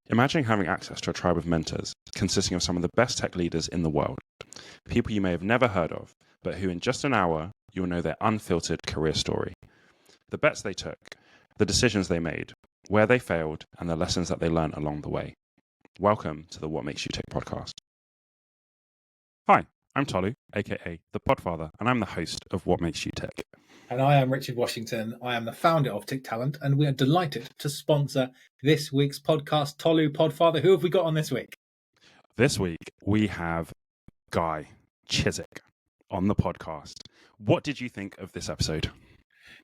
Imagine having access to a tribe of mentors consisting of some of the best tech leaders in the world, people you may have never heard of, but who in just an hour, you'll know their unfiltered career story. The bets they took, the decisions they made, where they failed, and the lessons that they learned along the way. Welcome to the What Makes You Tick podcast. Hi, I'm Tolu, aka the Podfather, and I'm the host of What Makes You Tick. And I am Richard Washington. I am the founder of Tick Talent, and we are delighted to sponsor this week's podcast, Tolu Podfather. Who have we got on this week? This week, we have Guy Chiswick on the podcast. What did you think of this episode?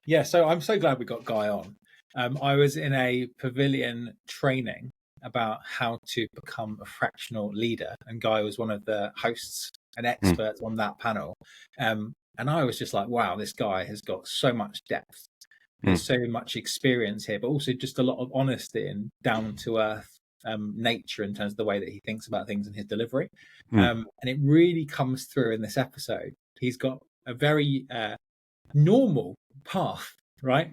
Yeah, so I'm so glad we got Guy on. I was in a pavilion training about how to become a fractional leader, and Guy was one of the hosts and experts on that panel. And I was just like, wow, this guy has got so much depth. There's so much experience here, but also just a lot of honesty and down-to-earth nature in terms of the way that he thinks about things and his delivery. And it really comes through in this episode. He's got a very normal path, right?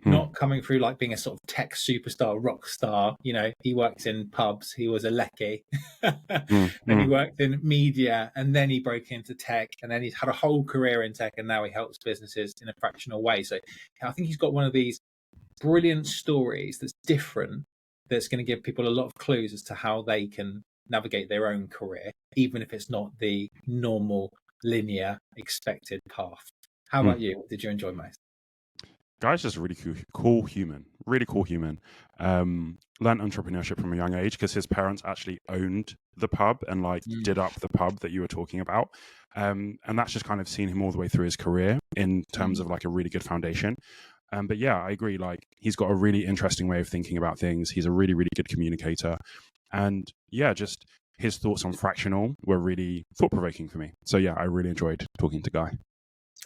Not coming through like being a sort of tech superstar, rock star. You know, he worked in pubs. He was a lecky. Then he worked in media, and then he broke into tech, and then he's had a whole career in tech, and now he helps businesses in a fractional way. So I think he's got one of these brilliant stories that's different, that's going to give people a lot of clues as to how they can navigate their own career, even if it's not the normal, linear, expected path. How about you? What did you enjoy most? Guy's just a really cool human. Learned entrepreneurship from a young age because his parents actually owned the pub and did up the pub that you were talking about. And that's just kind of seen him all the way through his career in terms of like a really good foundation. But yeah, I agree. Like he's got a really interesting way of thinking about things. He's a really, really good communicator. And yeah, just his thoughts on fractional were really thought-provoking for me. So yeah, I really enjoyed talking to Guy.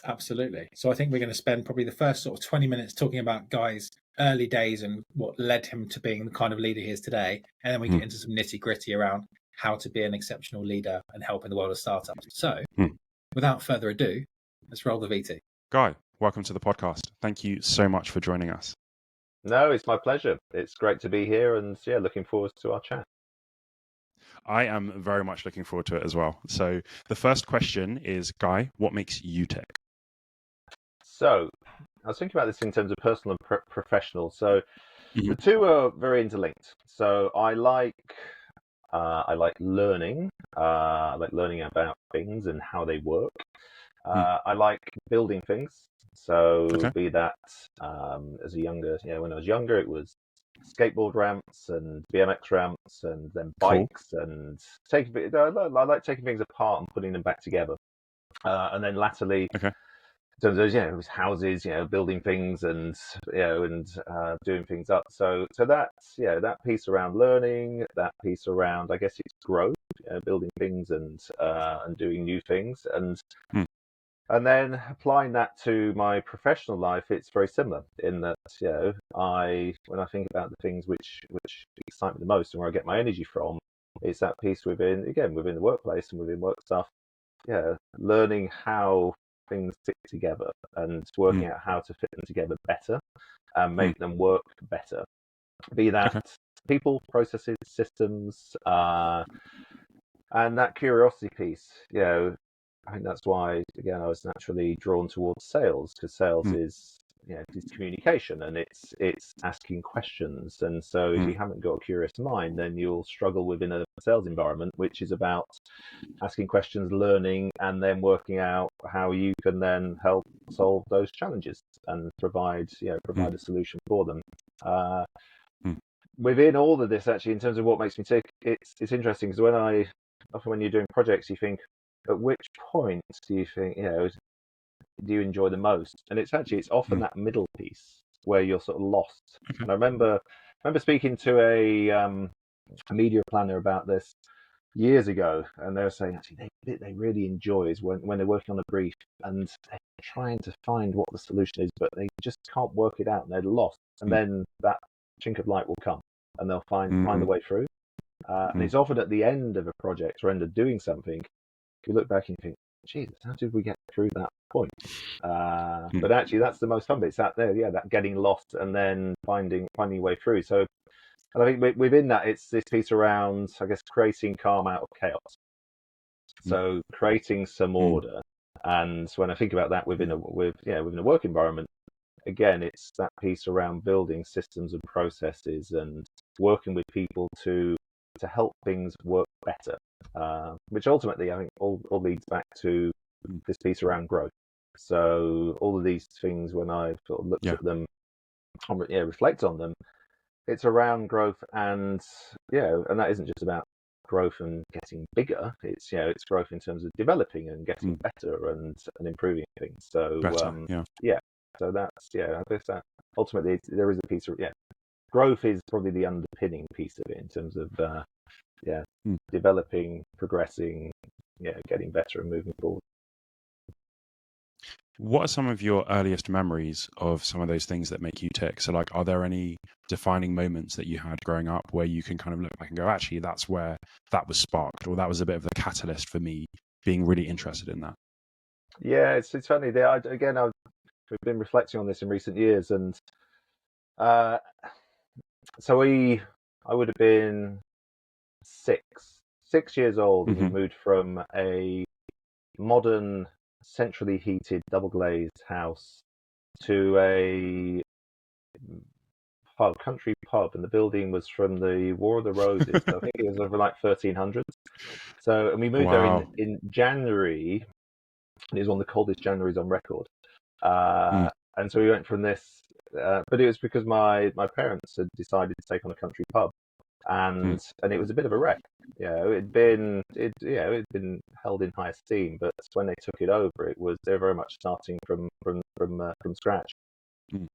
Absolutely. So I think we're going to spend probably the first sort of 20 minutes talking about Guy's early days and what led him to being the kind of leader he is today. And then we get into some nitty gritty around how to be an exceptional leader and help in the world of startups. So without further ado, let's roll the VT. Guy, welcome to the podcast. Thank you so much for joining us. No, it's my pleasure. It's great to be here and yeah, looking forward to our chat. I am very much looking forward to it as well. So the first question is, Guy, what makes you tick? So I was thinking about this in terms of personal and professional. So the two are very interlinked. So I like learning. I like learning about things and how they work. I like building things. So be that when I was younger, it was skateboard ramps and BMX ramps and then bikes and I like taking things apart and putting them back together. And then latterly, so it was houses, building things and doing things up. So that piece around learning, that piece around, I guess it's growth, building things and doing new things, and then applying that to my professional life, it's very similar in that when I think about the things which excite me the most and where I get my energy from, it's that piece within the workplace and within work stuff, learning how things fit together and working out how to fit them together better and make them work better. Be that people, processes, systems, and that curiosity piece. I think that's why again I was naturally drawn towards sales, because sales is it's communication and it's asking questions. And so if you haven't got a curious mind, then you'll struggle within a sales environment, which is about asking questions, learning, and then working out how you can then help solve those challenges and provide a solution for them. Within all of this, actually, in terms of what makes me tick, it's interesting because often when you're doing projects, you think, at which point do you think do you enjoy the most? And it's often that middle piece where you're sort of lost. And I remember speaking to a media planner about this years ago, and they were saying actually they really enjoy is when they're working on a brief and they're trying to find what the solution is, but they just can't work it out and they're lost. And then that chink of light will come and they'll find the way through. And it's often at the end of a project or end of doing something, you look back and you think, Jesus, how did we get through that point? But actually, that's the most fun bit. It's that getting lost and then finding a way through. So And I think within that, it's this piece around, I guess, creating calm out of chaos. So creating some order. And when I think about that within a work environment, again, it's that piece around building systems and processes and working with people to help things work better, which ultimately I think all leads back to this piece around growth. So all of these things, when I've sort of looked at them, reflect on them, it's around growth, and that isn't just about growth and getting bigger. It's it's growth in terms of developing and getting better and improving things. So so that's I guess that ultimately there is a piece of growth is probably the underpinning piece of it in terms of developing, progressing, getting better and moving forward. What are some of your earliest memories of some of those things that make you tick? So, like, are there any defining moments that you had growing up where you can kind of look back and go, actually, that's where that was sparked, or that was a bit of the catalyst for me being really interested in that? Yeah, it's funny. We've been reflecting on this in recent years, and so I would have been 6 years old, and we moved from a modern, centrally heated, double glazed house to a country pub, and the building was from the War of the Roses. So I think it was over like 1300s. So, and we moved there in January, and it was one of the coldest Januaries on record. And so we went from this, but it was because my parents had decided to take on a country pub, and it was a bit of a wreck. It'd been held in high esteem, but when they took it over, they were very much starting from scratch.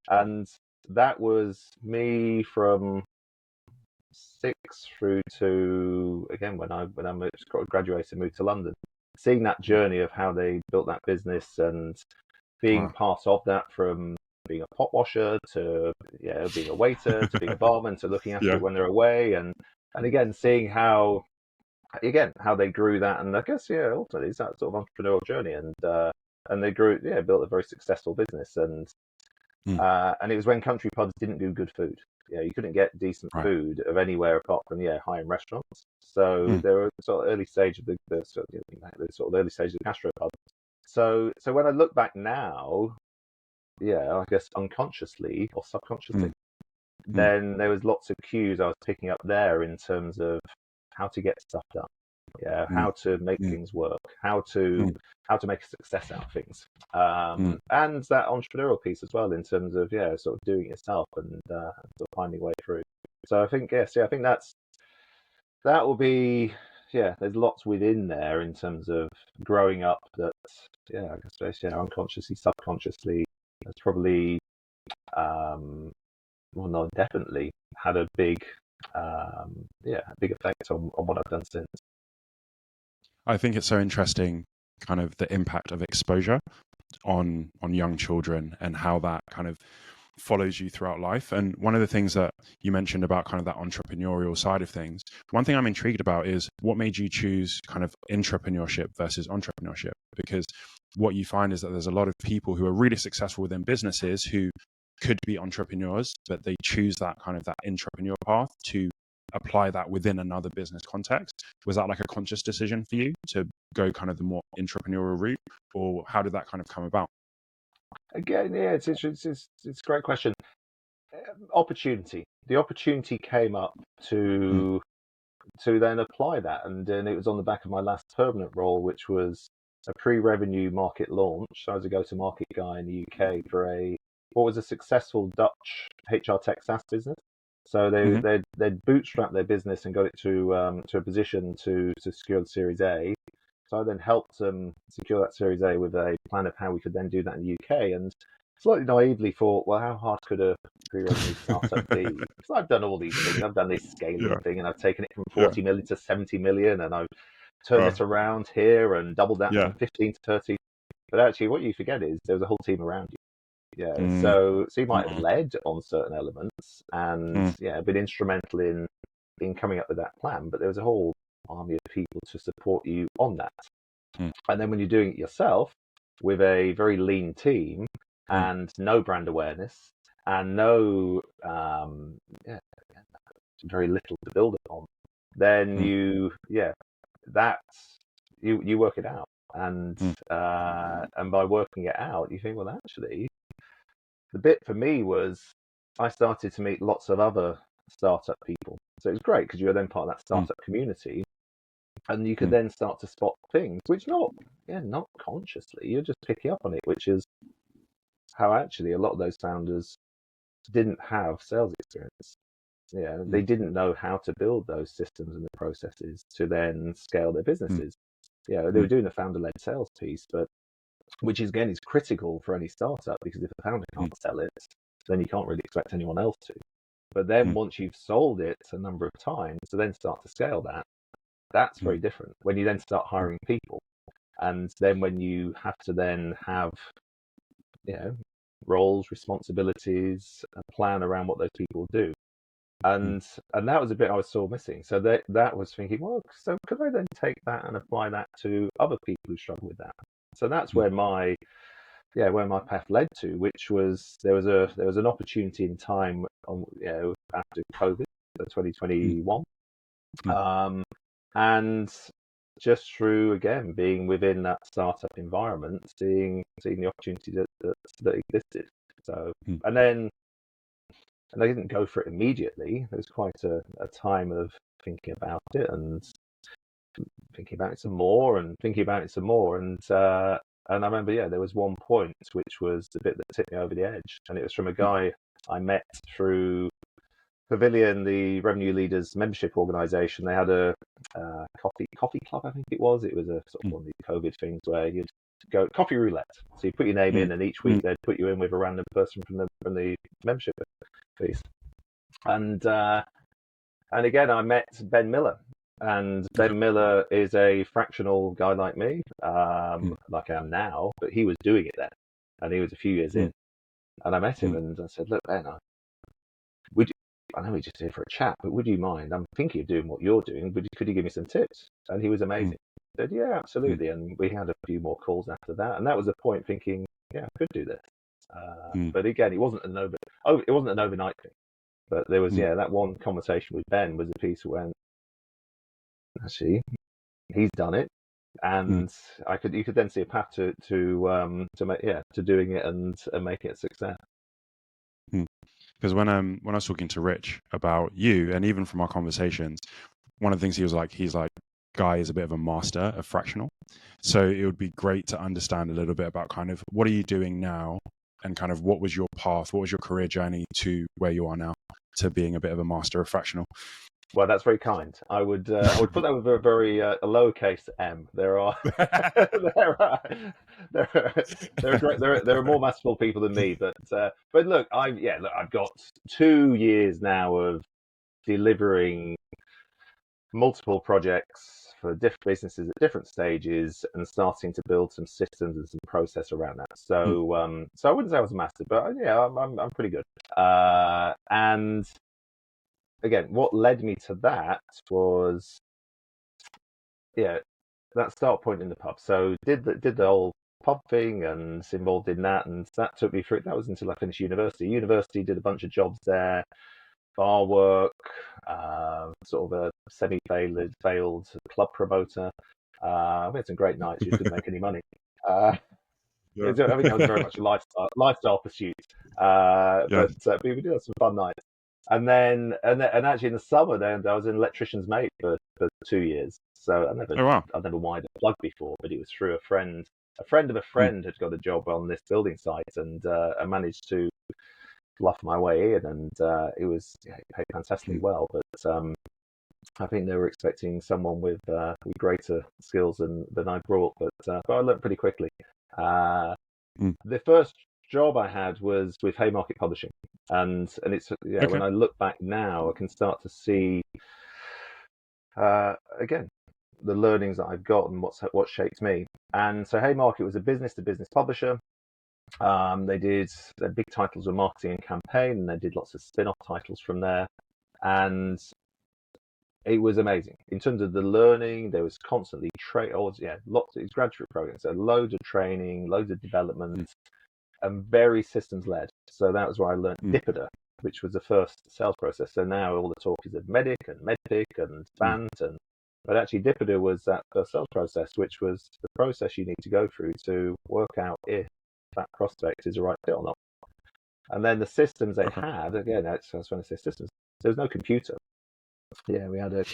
And that was me from 6 through to, again, when I graduated and moved to London, seeing that journey of how they built that business and being part of that, from being a pot washer to being a waiter to being a barman to looking after it when they're away, and again seeing how they grew that, and I guess ultimately it's that sort of entrepreneurial journey, and they grew built a very successful business, and it was when country pubs didn't do good food. You couldn't get decent food of anywhere apart from high-end restaurants. So they were sort of early stage of the early stage of the gastropub. So when I look back now, I guess unconsciously or subconsciously, then there was lots of cues I was picking up there in terms of how to get stuff done, how to make things work, how to make a success out of things, and that entrepreneurial piece as well in terms of sort of doing it yourself and sort of finding a way through. So I think I think that will be there's lots within there in terms of growing up that I guess unconsciously, subconsciously, has probably definitely had a big big effect on what I've done since. I think it's so interesting, kind of the impact of exposure on young children and how that kind of follows you throughout life. And one of the things that you mentioned about kind of that entrepreneurial side of things, one thing I'm intrigued about is what made you choose kind of intrapreneurship versus entrepreneurship? Because what you find is that there's a lot of people who are really successful within businesses who could be entrepreneurs, but they choose that kind of that intrapreneur path to apply that within another business context. Was that like a conscious decision for you to go kind of the more intrapreneurial route, or how did that kind of come about? Again, it's a great question. Opportunity. The opportunity came up to then apply that, and then it was on the back of my last permanent role, which was a pre-revenue market launch. I was a go-to-market guy in the UK for what was a successful Dutch HR tech SaaS business. So they'd bootstrapped their business and got it to a position to secure the Series A. So I then helped them secure that Series A with a plan of how we could then do that in the UK, and slightly naively thought, well, how hard could a pre-revenue startup be? Because I've done all these things. I've done this scaling thing, and I've taken it from 40 million to 70 million, and I've turned it around here and doubled that from 15 to 30. But actually, what you forget is there was a whole team around you. So you might have led on certain elements and been instrumental in coming up with that plan, but there was a whole army of people to support you on that. And then when you're doing it yourself with a very lean team and no brand awareness and no very little to build upon, then you work it out, and by working it out, you think, well, actually, the bit for me was I started to meet lots of other startup people. So it was great because you were then part of that startup community, and you could then start to spot things which not consciously, you're just picking up on it, which is how actually a lot of those founders didn't have sales experience. They didn't know how to build those systems and the processes to then scale their businesses. They were doing the founder-led sales piece, but which is critical for any startup, because if the founder can't sell it, then you can't really expect anyone else to. But then once you've sold it a number of times, to then start to scale that's very different. When you then start hiring people, and then when you have to then have roles, responsibilities, a plan around what those people do. And that was a bit I was still missing. So that was thinking, well, so could I then take that and apply that to other people who struggle with that? So that's where my path led to, which was there was an opportunity in time after COVID, 2021, and just through again being within that startup environment, seeing the opportunity that existed. So and I didn't go for it immediately. There was quite a time of thinking about it and thinking about it some more. And I remember, there was one point which was the bit that tipped me over the edge. And it was from a guy I met through Pavilion, the Revenue Leaders membership organization. They had a coffee club, I think it was. It was a sort of one of these COVID things where you'd go coffee roulette. So you put your name in, and each week they'd put you in with a random person from the membership piece. And again, I met Ben Miller. And Ben Miller is a fractional guy like me, like I am now, but he was doing it then, and he was a few years in. And I met him, and I said, "Look, Ben, I know we're just here for a chat, but would you mind? I'm thinking of doing what you're doing, but could you give me some tips?" And he was amazing. He said, "Yeah, absolutely." And we had a few more calls after that, and that was the point, thinking, "Yeah, I could do this." But again, it wasn't an overnight thing. But there was, that one conversation with Ben was a piece when actually he's done it, and you could then see a path to doing it and making it a success. Because when I was talking to Rich about you, and even from our conversations, one of the things he's like, Guy is a bit of a master of fractional. So it would be great to understand a little bit about kind of what are you doing now, and kind of what was your path, what was your career journey to where you are now, to being a bit of a master of fractional. Well, that's very kind. I would put that with a very a lowercase m. There are more masterful people than me, but look, I've got 2 years now of delivering multiple projects for different businesses at different stages, and starting to build some systems and some process around that. So I wouldn't say I was a master, but I'm pretty good. And again, what led me to that was, that start point in the pub. So did the whole pub thing and involved in that, and that took me through. That was until I finished university. University, did a bunch of jobs there, bar work, sort of a semi-failed club promoter. We had some great nights. You couldn't make any money. I think that was very much a lifestyle pursuit. But we did have some fun nights. And actually in the summer, then I was an electrician's mate for 2 years. So I've never wired a plug before, but it was through a friend. A friend of a friend had got a job on this building site, and I managed to bluff my way in, and it paid fantastically well. But I think they were expecting someone with greater skills than I brought, but I learned pretty quickly. The first job I had was with Haymarket Publishing, and it's when I look back now, I can start to see again the learnings that I've got and what shaped me. And so Haymarket was a business-to-business publisher. They did their big titles were Marketing and Campaign, and they did lots of spin-off titles from there, and it was amazing in terms of the learning. There was constantly lots of graduate programs, so loads of training, loads of development, and very systems led. So that was where I learned Dipper, which was the first sales process. So now all the talk is of Medic and Medpic and Bant, but actually Dipida was that first sales process, which was the process you need to go through to work out if that prospect is the right fit or not. And then the systems they had, again, that's when I say systems, there was no computer. Yeah, we had a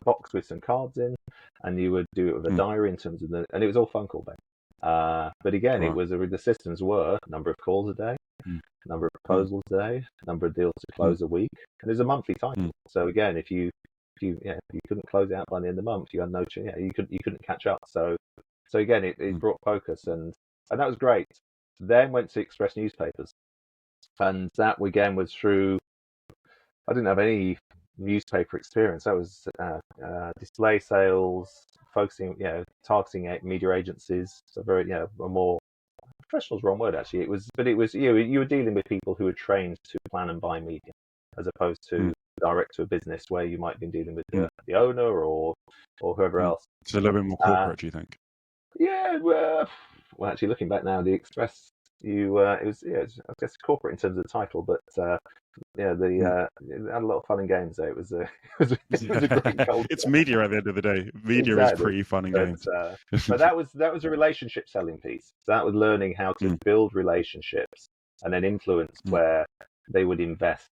box with some cards in, and you would do it with a diary in terms of and it was all phone call based. But again, it was the systems were number of calls a day, number of proposals a day, number of deals to close a week, and there's a monthly cycle. So again, if you couldn't close it out by the end of the month, you had no chance. Yeah, you couldn't catch up. So again, it brought focus, and that was great. Then went to Express newspapers, and that again was through. I didn't have any newspaper experience. That was display sales, focusing, targeting media agencies. So very, a more professional's wrong word actually. It was you were dealing with people who were trained to plan and buy media, as opposed to direct to a business where you might have been dealing with the owner or whoever else. It's a little bit more corporate, do you think? Yeah, well, actually looking back now, the Express, it was I guess corporate in terms of the title, but it had a lot of fun and games there. It was a great culture. It's media at the end of the day. Media is pretty fun and games. But that was a relationship selling piece. So that was learning how to build relationships and then influence where they would invest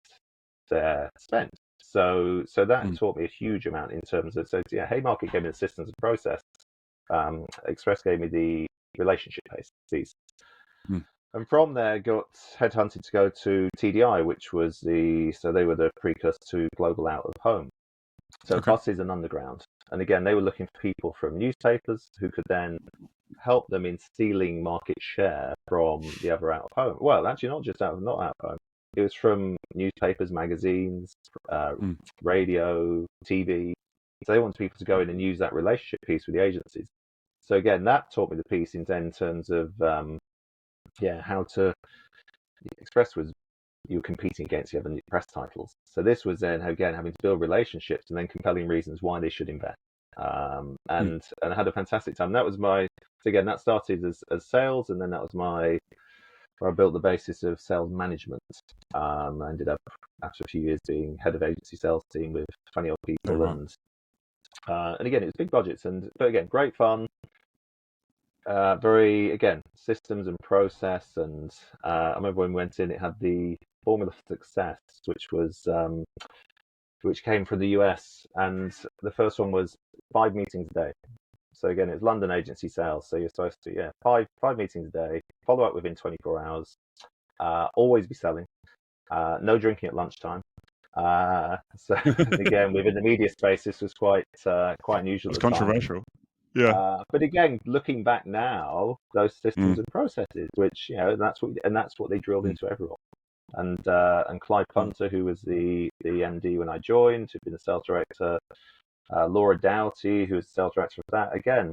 their spend. So that taught me a huge amount in terms of Haymarket gave me the systems and process. Express gave me the relationship piece. And from there, got headhunted to go to TDI, which was they were the precursor to Global Out of Home. So buses and underground. And again, they were looking for people from newspapers who could then help them in stealing market share from the other out of home. Well, actually, not out of home. It was from newspapers, magazines, radio, TV. So they wanted people to go in and use that relationship piece with the agencies. So again, that taught me the piece in terms of how to Express was you were competing against the other press titles. So this was then again having to build relationships and then compelling reasons why they should invest. And I had a fantastic time. That was that started as sales, and then that was where I built the basis of sales management. I ended up after a few years being head of agency sales team with 20 odd people, and again it was big budgets, but again great fun. Very again systems and process, and I remember when we went in, it had the formula for success, which came from the US, and the first one was 5 meetings a day. So again, it's London agency sales, so you're supposed to five meetings a day, follow up within 24 hours, always be selling, no drinking at lunchtime. So again, within the media space, this was quite unusual. It's controversial. Yeah. But again, looking back now, those systems and processes, which that's what they drilled into everyone. And Clive Punter, who was the MD when I joined, who'd been the sales director, Laura Doughty, who was the sales director of that, again,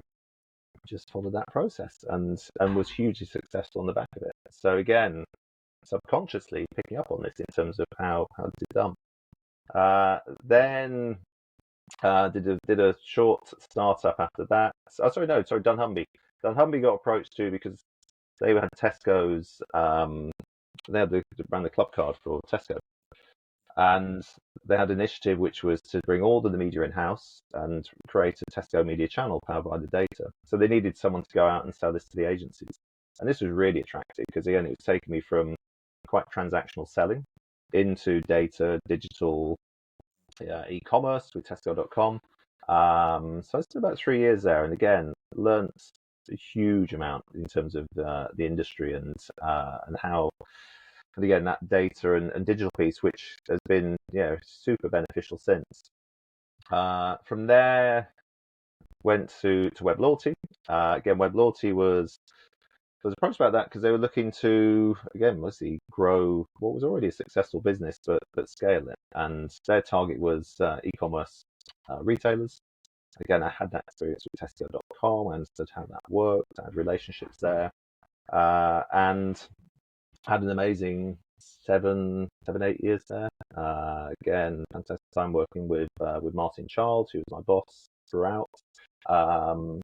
just followed that process and was hugely successful on the back of it. So again, subconsciously picking up on this in terms of how it's done. Then did a short startup after that. Dunnhumby. Dunnhumby got approached too because they had Tesco's. They ran the club card for Tesco, and they had an initiative which was to bring all of the media in house and create a Tesco media channel powered by the data. So they needed someone to go out and sell this to the agencies, and this was really attractive because again, it was taking me from quite transactional selling into data, digital. E-commerce with Tesco.com. So I spent about 3 years there, and again learnt a huge amount in terms of the industry and how, and again that data and digital piece, which has been super beneficial since. From there, went to Web Loyalty. Again, Web Loyalty was approached about that because they were looking to, again, mostly grow what was already a successful business, but scale it. And their target was e-commerce retailers. Again, I had that experience with Tesco.com. I understood how that worked. I had relationships there, and had an amazing 7-8 years there. Again, fantastic time working with Martin Child, who was my boss throughout, and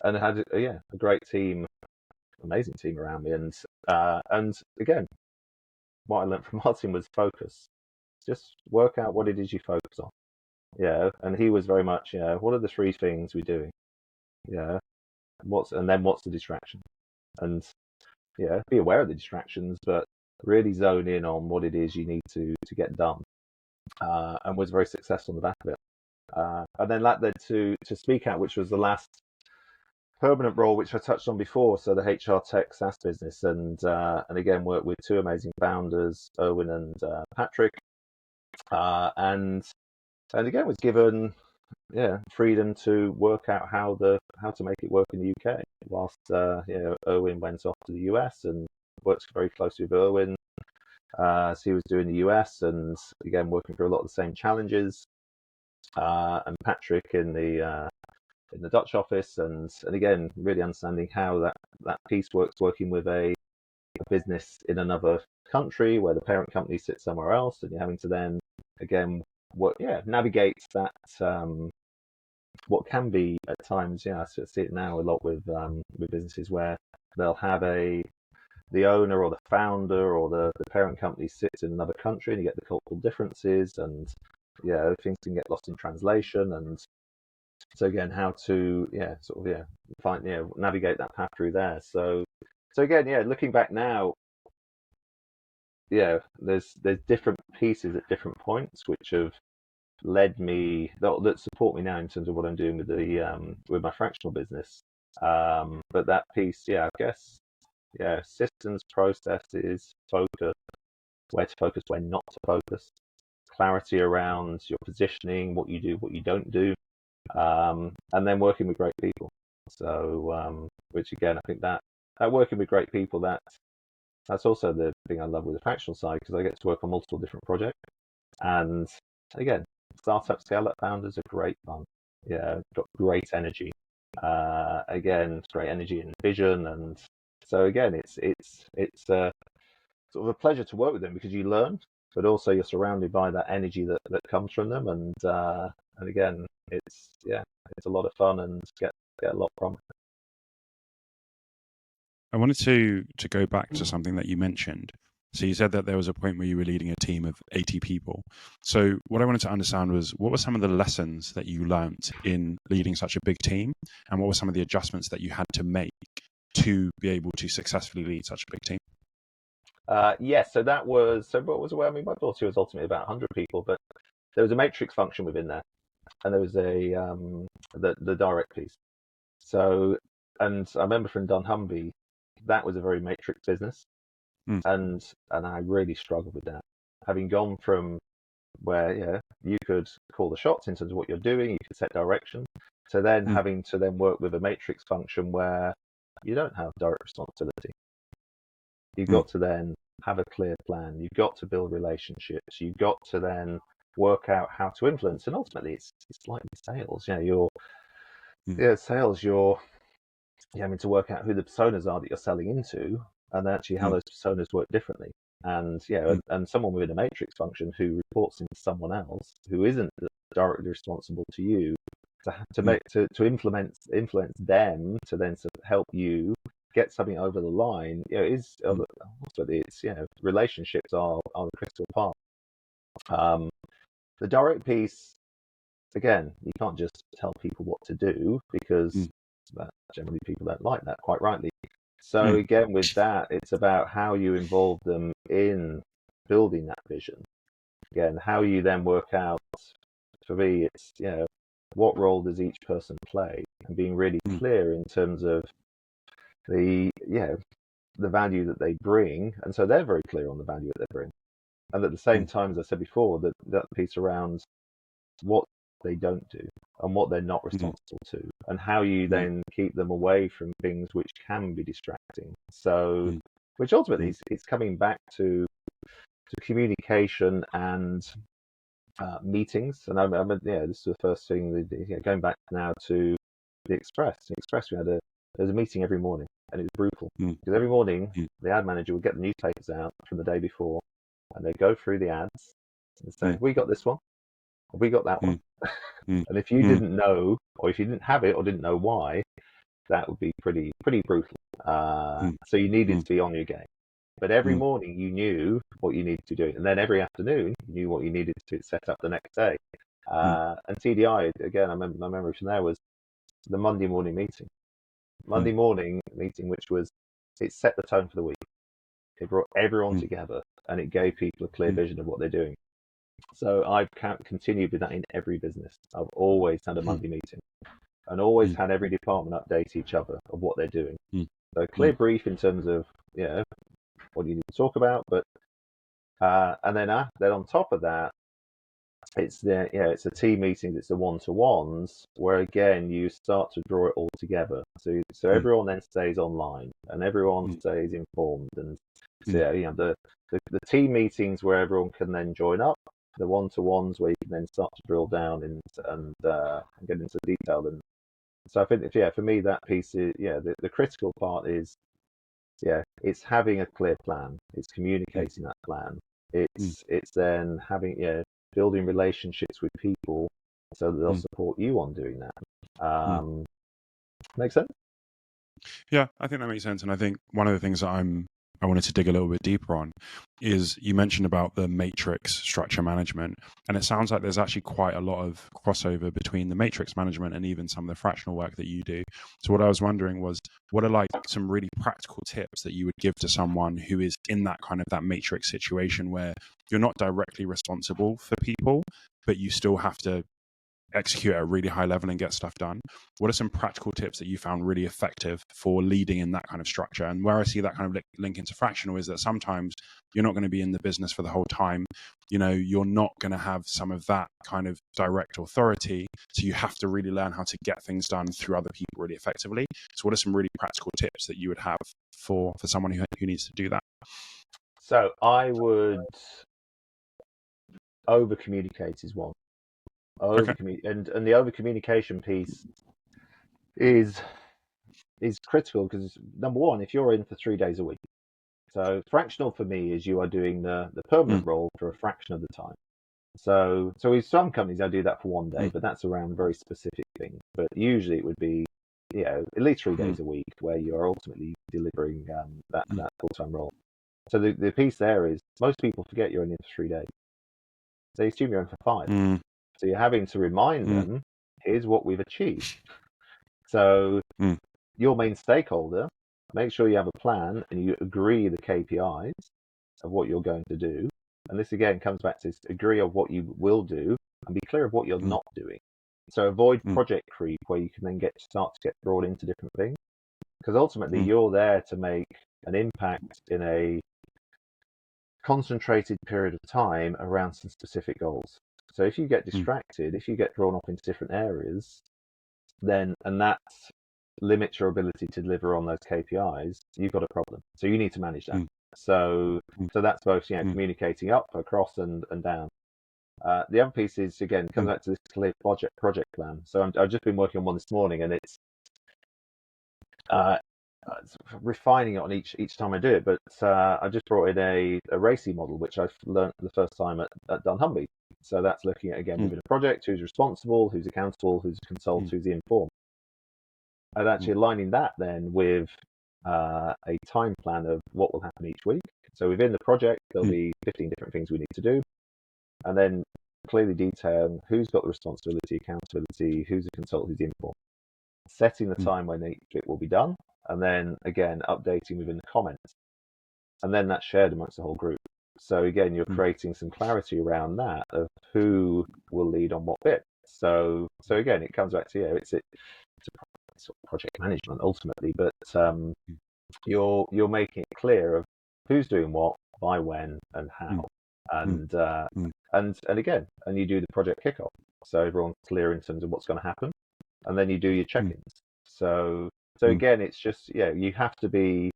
had a great team, amazing team around me, and again what I learned from Martin was focus. Just work out what it is you focus on. Yeah, and he was very much, what are the three things we're doing? Yeah, what's the distraction? And be aware of the distractions, but really zone in on what it is you need to get done. And was very successful on the back of it. And then that led to Speak Out, which was the last permanent role, which I touched on before. So the HR tech SaaS business, and again worked with two amazing founders, Owen and Patrick, and again was given freedom to work out how to make it work in the UK, whilst Owen went off to the US and worked very closely with Owen. So he was doing the US and again working through a lot of the same challenges, and Patrick in the Dutch office, and again really understanding how that piece works, working with a business in another country where the parent company sits somewhere else, and you're having to then again navigate that what can be at times, I see it now a lot with businesses where they'll have the owner or the founder or the parent company sits in another country, and you get the cultural differences, and things can get lost in translation. And so again, how to find navigate that path through there. So again, looking back now, there's different pieces at different points which have led me that support me now in terms of what I'm doing with my fractional business. But that piece, I guess, systems, processes, focus, where to focus, where not to focus, clarity around your positioning, what you do, what you don't do, and then working with great people. So, which again, I think that working with great people, that's also the thing I love with the fractional side, because I get to work on multiple different projects. And again, startup scale-up founders are great fun. Got great energy. Again, great energy and vision, and so again, it's sort of a pleasure to work with them because you learn, but also you're surrounded by that energy that comes from them, and again, it's a lot of fun and get a lot from it. I wanted to go back to something that you mentioned. So you said that there was a point where you were leading a team of 80 people. So what I wanted to understand was, what were some of the lessons that you learnt in leading such a big team, and what were some of the adjustments that you had to make to be able to successfully lead such a big team? So what was aware. I mean, my thought was ultimately about 100 people, but there was a matrix function within there, and there was the direct piece. So, and I remember from dunnhumby, that was a very matrix business. And I really struggled with that, having gone from where you could call the shots in terms of what you're doing, you could set direction, to then having to then work with a matrix function where you don't have direct responsibility. You've got to then have a clear plan. You've got to build relationships. You've got to then work out how to influence. And ultimately, it's like sales. Sales. You're having to work out who the personas are that you're selling into, and actually how those personas work differently. And and someone within a matrix function who reports into someone else who isn't directly responsible to you, to influence them to then help you get something over the line, ultimately it's relationships are the critical part. The direct piece, again, you can't just tell people what to do, because generally people don't like that, quite rightly. So again, with that, it's about how you involve them in building that vision. Again, how you then work out, for me, it's what role does each person play, and being really clear in terms of the value that they bring, and so they're very clear on the value that they bring, and at the same time, as I said before, that piece around what they don't do and what they're not responsible to, and how you then keep them away from things which can be distracting. So, which ultimately it's coming back to communication and meetings. And this is the first thing. Going back now to the Express. The Express, there was a meeting every morning, and it was brutal because every morning the ad manager would get the newspapers out from the day before, and they'd go through the ads and say, "We got this one. We got that one." And if you didn't know, or if you didn't have it, or didn't know why, that would be pretty brutal. So you needed to be on your game. But every morning you knew what you needed to do, and then every afternoon you knew what you needed to set up the next day. And TDI, again, I remember my memory from there was the Monday morning meeting. Monday morning meeting, which was, it set the tone for the week. It brought everyone together, and it gave people a clear vision of what they're doing. So I've continued with that in every business. I've always had a Monday meeting, and always had every department update each other of what they're doing. So a clear brief in terms of what you need to talk about, but and then on top of that, it's the team meetings, it's the one-to-ones where again you start to draw it all together. So everyone then stays online and everyone stays informed, and so the team meetings where everyone can then join up, the one-to-ones where you can then start to drill down and get into detail. And so I think for me that piece is the critical part is it's having a clear plan, it's communicating that plan, it's then having building relationships with people so that they'll support you on doing that. Make sense? Yeah, I think that makes sense. And I think one of the things that I wanted to dig a little bit deeper on is you mentioned about the matrix structure management, and it sounds like there's actually quite a lot of crossover between the matrix management and even some of the fractional work that you do. So what I was wondering was, what are like some really practical tips that you would give to someone who is in that kind of that matrix situation where you're not directly responsible for people, but you still have to execute at a really high level and get stuff done? What are some practical tips that you found really effective for leading in that kind of structure? And where I see that kind of link into fractional is that sometimes you're not going to be in the business for the whole time. You're not going to have some of that kind of direct authority. So you have to really learn how to get things done through other people really effectively. So what are some really practical tips that you would have for someone who needs to do that? So I would over communicate is one. And the over communication piece is critical because number one, if you're in for 3 days a week, so fractional for me is you are doing the permanent role for a fraction of the time. So with some companies I do that for 1 day, but that's around very specific things. But usually it would be at least 3 days a week where you are ultimately delivering that full-time role. So the piece there is most people forget you're only in for 3 days. They assume you're in for 5. So you're having to remind them, here's what we've achieved. So your main stakeholder, make sure you have a plan and you agree the KPIs of what you're going to do. And this again comes back to agree on what you will do and be clear of what you're not doing. So avoid project creep where you can then start to get brought into different things. Because ultimately you're there to make an impact in a concentrated period of time around some specific goals. So if you get distracted, if you get drawn up into different areas, and that limits your ability to deliver on those KPIs, you've got a problem. So you need to manage that. So that's both communicating up, across, and down. The other piece is again comes back to this clear project plan. So I've just been working on one this morning, and it's refining it on each time I do it. But I just brought in a RACI model, which I've learned for the first time at Dunnhumby. So that's looking at, again, within a project, who's responsible, who's accountable, who's a consultant, who's the informed. And actually aligning that then with a time plan of what will happen each week. So within the project, there'll be 15 different things we need to do. And then clearly detail who's got the responsibility, accountability, who's a consultant, who's the informed. Setting the time when each bit will be done. And then, again, updating within the comments. And then that's shared amongst the whole group. So again, you're creating some clarity around that of who will lead on what bit. So again, it comes back to it's a sort of project management ultimately, but you're making it clear of who's doing what, by when, and how, and again, and you do the project kickoff, so everyone's clear in terms of what's going to happen, and then you do your check-ins. So again, it's just you have to be.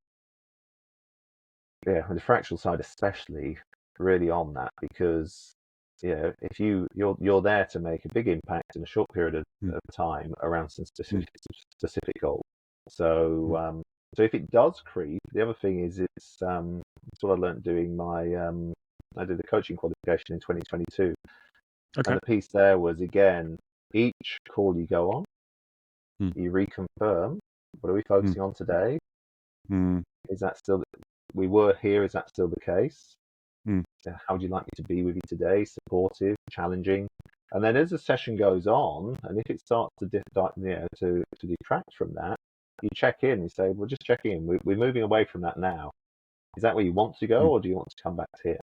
On the fractional side especially, really on that, because if you're there to make a big impact in a short period of time around some specific goal. So if it does creep, the other thing is it's what I learned doing my I did the coaching qualification in 2022, and the piece there was again each call you go on, you reconfirm what are we focusing on today. Is that still we were here. Is that still the case? Mm. How would you like me to be with you today? Supportive, challenging. And then as the session goes on, and if it starts to detract from that, you check in and say, well, just check in. We're moving away from that now. Is that where you want to go, or do you want to come back to here?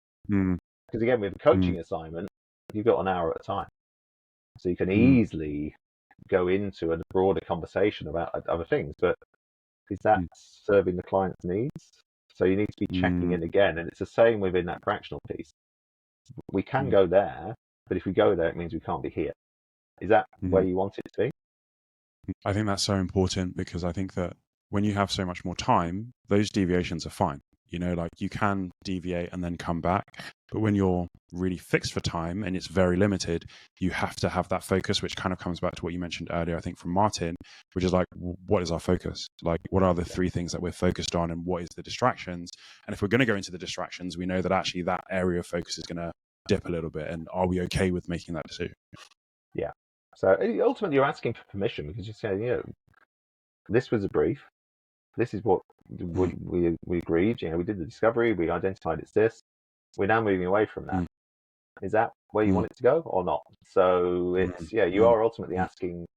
Because again, with a coaching assignment, you've got an hour at a time. So you can easily go into a broader conversation about other things. But is that serving the client's needs? So you need to be checking in again. And it's the same within that fractional piece. We can go there, but if we go there, it means we can't be here. Is that where you want it to be? I think that's so important, because I think that when you have so much more time, those deviations are fine. You know, like you can deviate and then come back. But when you're really fixed for time and it's very limited, you have to have that focus, which kind of comes back to what you mentioned earlier, I think from Martin, which is like, what is our focus? Like, what are the three things that we're focused on, and what is the distractions? And if we're going to go into the distractions, we know that actually that area of focus is going to dip a little bit. And are we okay with making that decision? Yeah. So ultimately, you're asking for permission, because you're saying, this was a brief. This is what we agreed. We did the discovery. We identified it's this. We're now moving away from that. Is that where you want it to go or not? So it's you are ultimately asking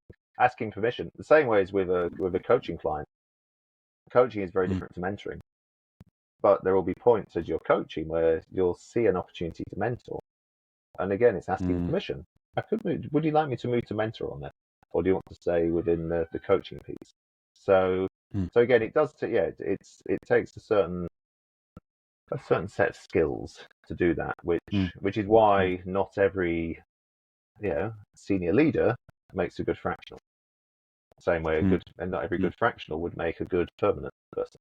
permission. The same way as with a coaching client. Coaching is very different to mentoring, but there will be points as you're coaching where you'll see an opportunity to mentor, and again, it's asking permission. Would you like me to move to mentor on that, or do you want to stay within the coaching piece? So again, it does. It takes a certain set of skills to do that, which is why not every senior leader makes a good fractional. Same way and not every good fractional would make a good permanent person.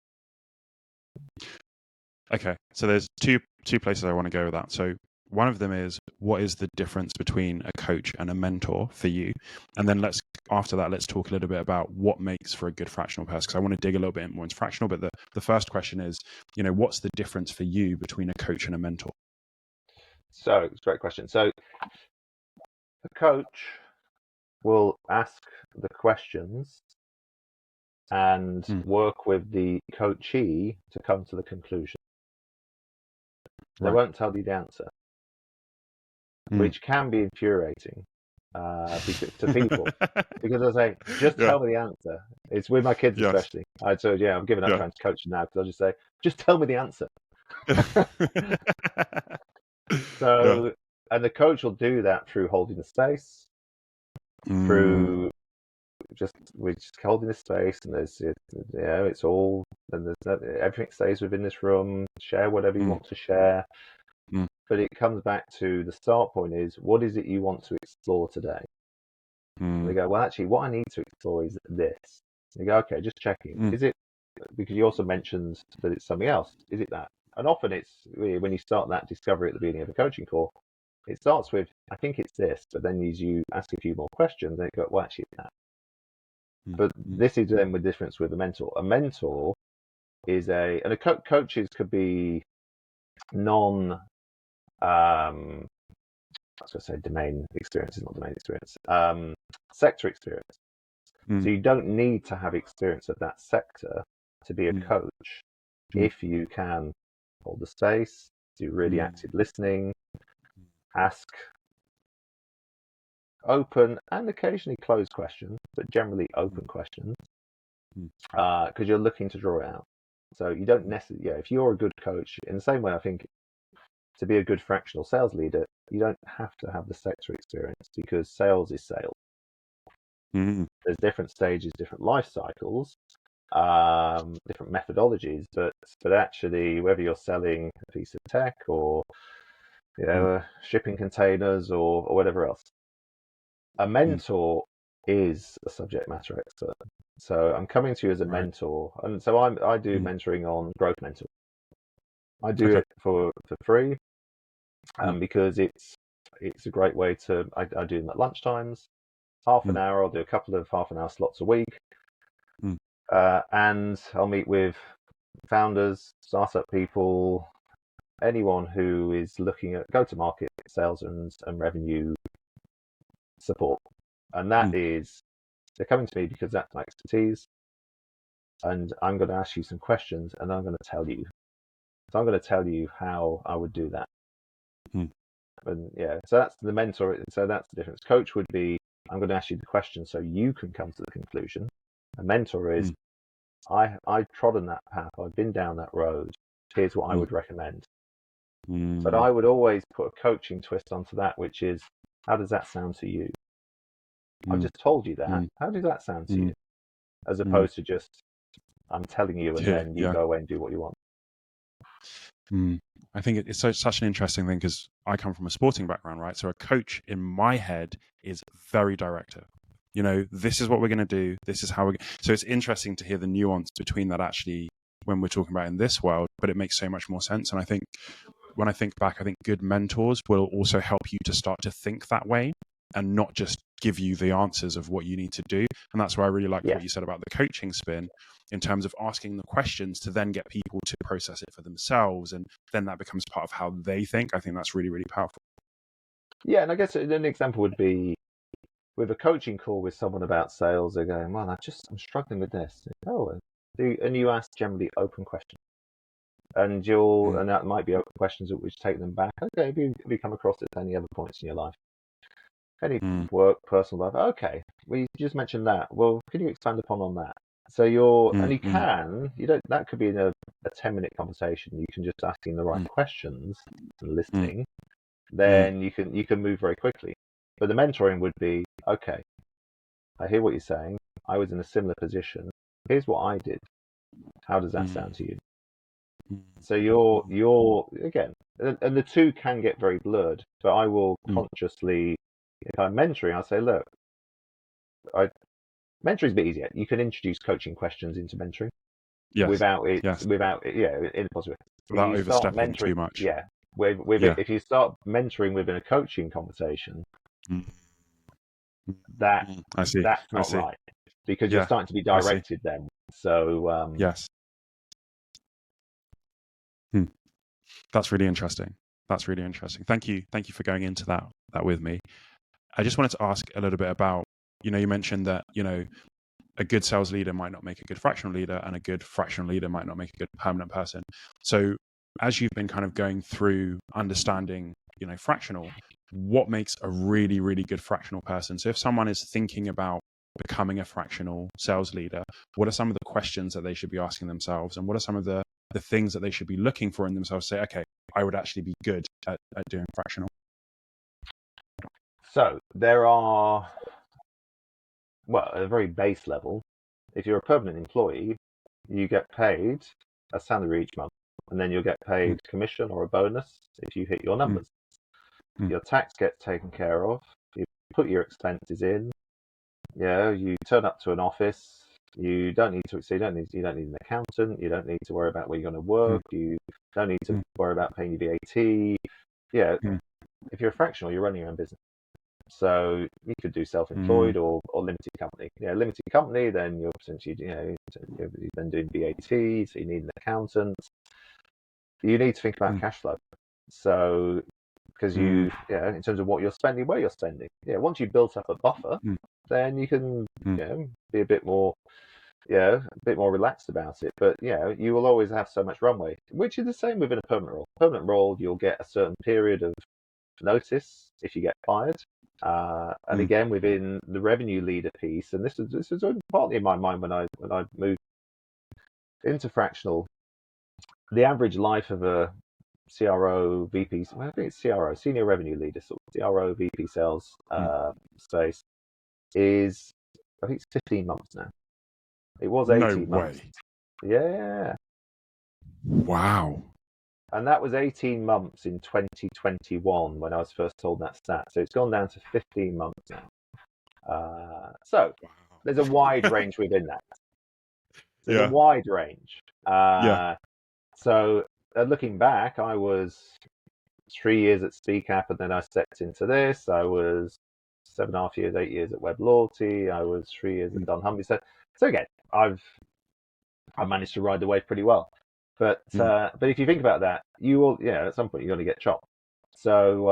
Okay, so there's two places I want to go with that. So one of them is, what is the difference between a coach and a mentor for you? And then after that, let's talk a little bit about what makes for a good fractional person, because I want to dig a little bit more into fractional. But the first question is, what's the difference for you between a coach and a mentor? So it's a great question. So the coach will ask the questions and work with the coachee to come to the conclusion. They won't tell you the answer, which can be infuriating to people, because I say, just tell me the answer. It's with my kids especially. I'm giving up trying to coach them now, because I'll just say, just tell me the answer. So, and the coach will do that through holding the space, through we're just holding the space, and it's all, and everything stays within this room. Share whatever you want to share. But it comes back to the start point is, what is it you want to explore today? And they go, well, actually, what I need to explore is this. And you go, okay, just checking. Is it, because you also mentioned that it's something else. Is it that? And often it's, when you start that discovery at the beginning of a coaching call, it starts with, I think it's this, but then as you ask a few more questions, they go, well, actually, it's that. But this is then the difference with a mentor. A mentor is coaches could be I was going to say domain experience, is not domain experience, sector experience. So you don't need to have experience of that sector to be a coach if you can hold the space, do really active listening, ask open and occasionally closed questions, but generally open questions, because you're looking to draw it out. So you don't necessarily, if you're a good coach, in the same way, I think to be a good fractional sales leader, you don't have to have the sector experience, because sales is sales. There's different stages, different life cycles, different methodologies, but actually, whether you're selling a piece of tech or shipping containers or whatever else, a mentor is a subject matter expert. So I'm coming to you as a mentor, and so I do mentoring on Growth Mentor. I do it for free, because it's a great way to. I do them at lunchtimes, half an hour. I'll do a couple of half-an-hour slots a week, and I'll meet with founders, startup people, anyone who is looking at go-to-market, sales, and revenue support. And that is, they're coming to me because that's my expertise, and I'm going to ask you some questions, and I'm going to tell you. So I'm going to tell you how I would do that. Hmm. And yeah, so that's the mentor. So that's the difference. Coach would be, I'm going to ask you the question so you can come to the conclusion. A mentor is, I trodden that path. I've been down that road. Here's what I would recommend. But I would always put a coaching twist onto that, which is, how does that sound to you? I've just told you that. How does that sound to you? As opposed to just, I'm telling you, and then you go away and do what you want. I think it's such an interesting thing because I come from a sporting background, right? So a coach in my head is very directive. You know, this is what we're going to do. This is how we're. So it's interesting to hear the nuance between that actually when we're talking about in this world, but it makes so much more sense. And I think when I think back, I think good mentors will also help you to start to think that way and not just give you the answers of what you need to do. And that's why I really like what you said about the coaching spin in terms of asking the questions to then get people to process it for themselves. And then that becomes part of how they think. I think that's really, really powerful. Yeah. And I guess an example would be with a coaching call with someone about sales, they're going, well, I'm struggling with this. Oh, and you ask generally open questions. And and that might be open questions which take them back. Okay, have you come across it at any other points in your life? Any work, personal life? Okay, well, you just mentioned that. Well, can you expand on that? So and you don't, that could be in a 10-minute conversation. You can just asking the right questions and listening. Then you can move very quickly. But the mentoring would be, okay, I hear what you're saying. I was in a similar position. Here's what I did. How does that sound to you? So you're again, and the two can get very blurred, but I will consciously, if I'm mentoring, I'll say, look, mentoring is a bit easier. You can introduce coaching questions into mentoring without it, in a positive way. Without overstepping too much. Yeah. If you start mentoring within a coaching conversation, that's not right, because you're starting to be directed then. So yes. That's really interesting. Thank you for going into that with me. I just wanted to ask a little bit about, you mentioned that, a good sales leader might not make a good fractional leader, and a good fractional leader might not make a good permanent person. So as you've been kind of going through understanding, fractional, what makes a really, really good fractional person? So if someone is thinking about becoming a fractional sales leader, what are some of the questions that they should be asking themselves? And what are some of the things that they should be looking for in themselves? Say, okay, I would actually be good at doing fractional. So there are, well, at a very base level, if you're a permanent employee, you get paid a salary each month, and then you'll get paid commission or a bonus if you hit your numbers. Your tax gets taken care of. You put your expenses in. You turn up to an office. You don't need an accountant. You don't need to worry about where you're going to work. You don't need to worry about paying your VAT. If you're a fractional, you're running your own business. So you could do self-employed or limited company. Limited company, then you're potentially, you've been doing VAT, so you need an accountant. You need to think about cash flow. So, because in terms of what you're spending, where you're spending. Once you've built up a buffer, then you can, be a bit more relaxed about it. But, you will always have so much runway, which is the same within a permanent role. Permanent role, you'll get a certain period of notice if you get fired. And again, within the revenue leader piece, and this was partly in my mind when I moved into fractional, the average life of a CRO, VP, I think it's CRO, senior revenue leader, sort of CRO, VP sales space, is, I think it's 15 months now. It was 18 months. Yeah. Wow. And that was 18 months in 2021 when I was first told that stat. So it's gone down to 15 months now. So there's a wide range within that. There's a wide range. So looking back, I was 3 years at SpeakApp, and then I stepped into this. I was 7.5 years, 8 years at Web Loyalty. I was 3 years at Don Humphrey. So again, I've managed to ride the wave pretty well. But if you think about that, you will, at some point you're going to get chopped. So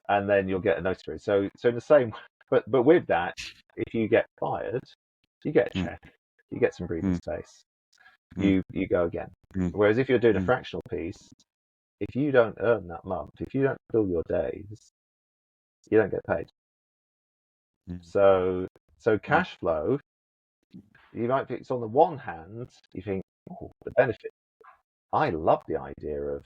and then you'll get a notice period. So in the same, but with that, if you get fired, you get a check, you get some breathing space. you go again. Whereas if you're doing a fractional piece, if you don't earn that month, if you don't fill your days, you don't get paid. So cash flow, you might think, on the one hand, you think, oh, the benefit. I love the idea of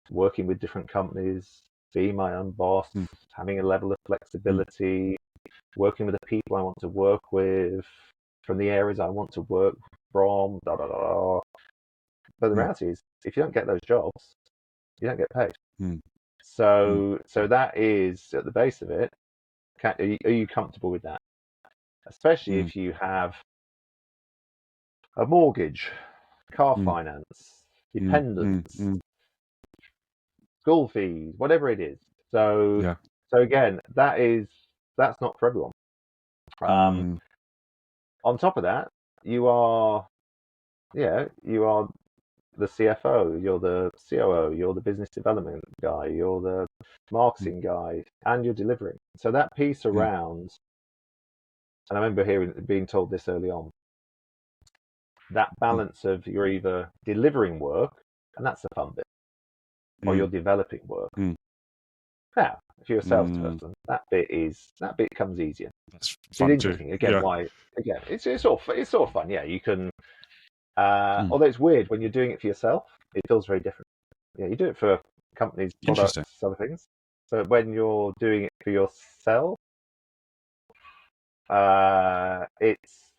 working with different companies, being my own boss, having a level of flexibility, working with the people I want to work with, from the areas I want to work from, But the reality is, if you don't get those jobs, you don't get paid. So that is at the base of it. Are you comfortable with that? Especially if you have a mortgage, car finance, dependents, school fees, whatever it is. So again, that's not for everyone. On top of that, you are the CFO, you're the COO, you're the business development guy, you're the marketing guy, and you're delivering. So that piece around, and I remember being told this early on, that balance of you're either delivering work, and that's the fun bit, or you're developing work. Now, if you're a salesperson, that bit comes easier. That's it's fun interesting. too. Again, why? Again, it's all fun. Yeah, you can. Although it's weird when you're doing it for yourself, it feels very different. Yeah, you do it for companies, products, other things. But when you're doing it for yourself, it's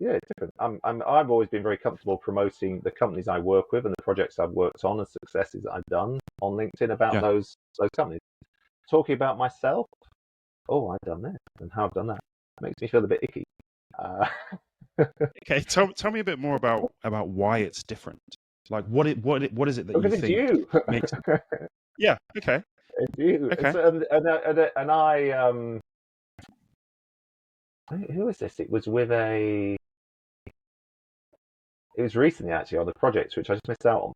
different. I've always been very comfortable promoting the companies I work with and the projects I've worked on and successes that I've done on LinkedIn about those companies. Talking about myself, I've done this and how I've done that. It makes me feel a bit icky. Okay, tell me a bit more about why it's different. Like what is it that because you think you. makes it? Yeah. Okay. It's you. Okay. And I who was this? It was recently actually on a project which I just missed out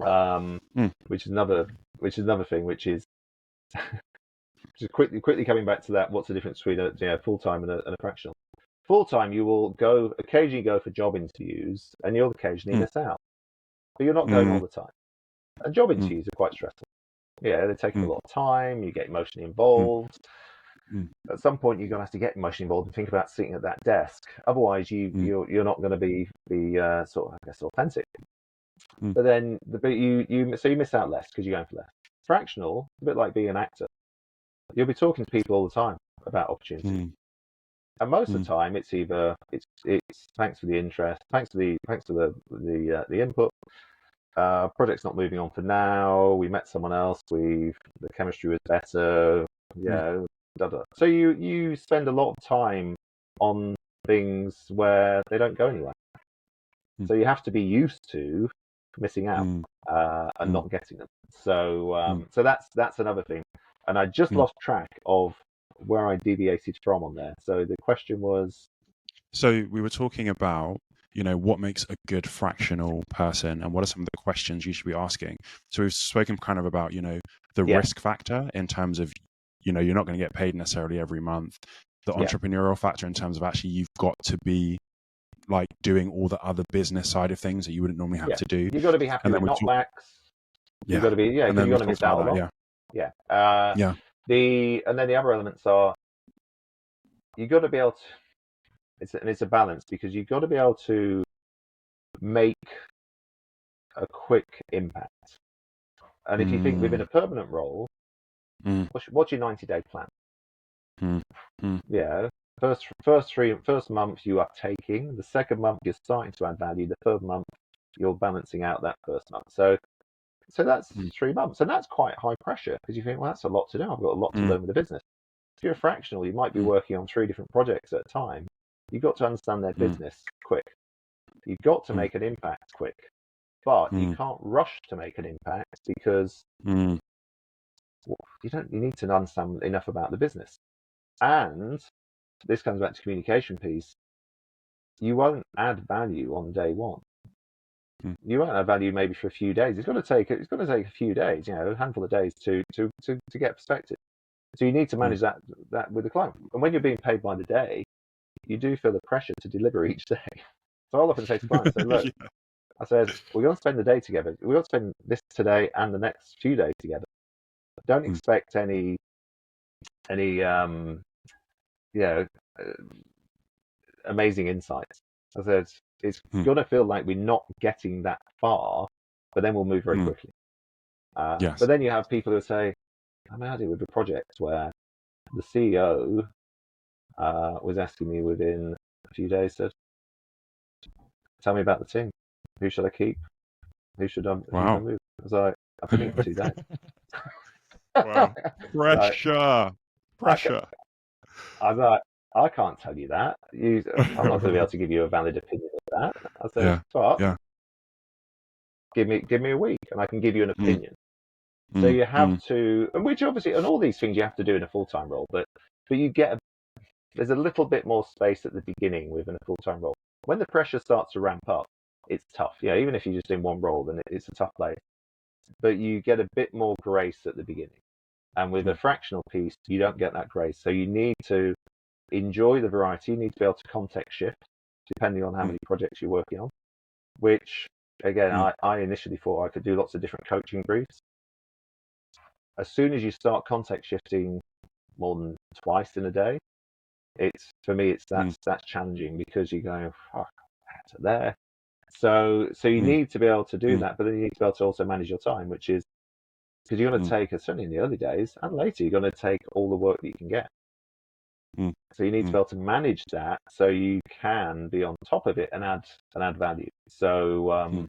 on. Which is another thing, which is just quickly coming back to that. What's the difference between a full time and a fractional? Full time, you will occasionally go for job interviews, and you'll occasionally miss out, but you're not going all the time. And job interviews are quite stressful. Yeah, they're taking a lot of time. You get emotionally involved. At some point, you're going to have to get emotionally involved and think about sitting at that desk. Otherwise, you're not going to be sort of, I guess, authentic. But you miss out less because you're going for less. Fractional, a bit like being an actor. You'll be talking to people all the time about opportunities. And most of the time, it's either it's thanks for the interest, thanks for the input. Project's not moving on for now. We met someone else. The chemistry was better. So you spend a lot of time on things where they don't go anywhere. So you have to be used to missing out and not getting them. So that's another thing. And I just lost track of where I deviated from on there. So the question was. So we were talking about, what makes a good fractional person and what are some of the questions you should be asking. So we've spoken kind of about, the risk factor in terms of, you're not going to get paid necessarily every month. The entrepreneurial factor in terms of actually you've got to be like doing all the other business side of things that you wouldn't normally have to do. You've got to be happy with knockbacks. You've got to be, because you're going to miss out a lot. And then the other elements are, you've got to be able to, it's a balance, because you've got to be able to make a quick impact. And if you think within a permanent role, what's your 90-day plan? First month you are taking, the second month you're starting to add value, the third month you're balancing out that first month. So that's 3 months, and that's quite high pressure, because you think, well, that's a lot to do. I've got a lot to learn with the business. If you're a fractional, you might be working on 3 different projects at a time. You've got to understand their business quick. You've got to make an impact quick, but you can't rush to make an impact, because you need to understand enough about the business. And this comes back to communication piece. You won't add value on day one. You won't add value maybe for a few days. It's going to take a few days, a handful of days to get perspective. So you need to manage that with the client. And when you're being paid by the day, you do feel the pressure to deliver each day. So I'll often say to clients, look, Yeah. I said, we're going to spend the day together. We're going to spend this today and the next few days together. Don't expect any amazing insights. I said, it's going to feel like we're not getting that far, but then we'll move very quickly. Yes. But then you have people who say, I'm out here with a project where the CEO was asking me within a few days, said, tell me about the team. Who should I keep? Who should I move? I was like, I've been here for 2 days. Wow. Pressure. I was like, I can't tell you that. I'm not going to be able to give you a valid opinion of that. I said, but give me a week and I can give you an opinion. So you have to, and which obviously, and all these things you have to do in a full-time role, but you get, there's a little bit more space at the beginning within a full-time role. When the pressure starts to ramp up, it's tough. Yeah, even if you're just in one role, then it's a tough place. But you get a bit more grace at the beginning. And with a fractional piece, you don't get that grace. So you need to enjoy the variety. You need to be able to context shift depending on how many projects you're working on, which, again, I initially thought I could do lots of different coaching briefs. As soon as you start context shifting more than twice in a day, for me, that's challenging because you're going, fuck, to there. So you need to be able to do that, but then you need to be able to also manage your time, which is because you're going to take, certainly in the early days and later, you're going to take all the work that you can get. So you need to be able to manage that so you can be on top of it and add value. So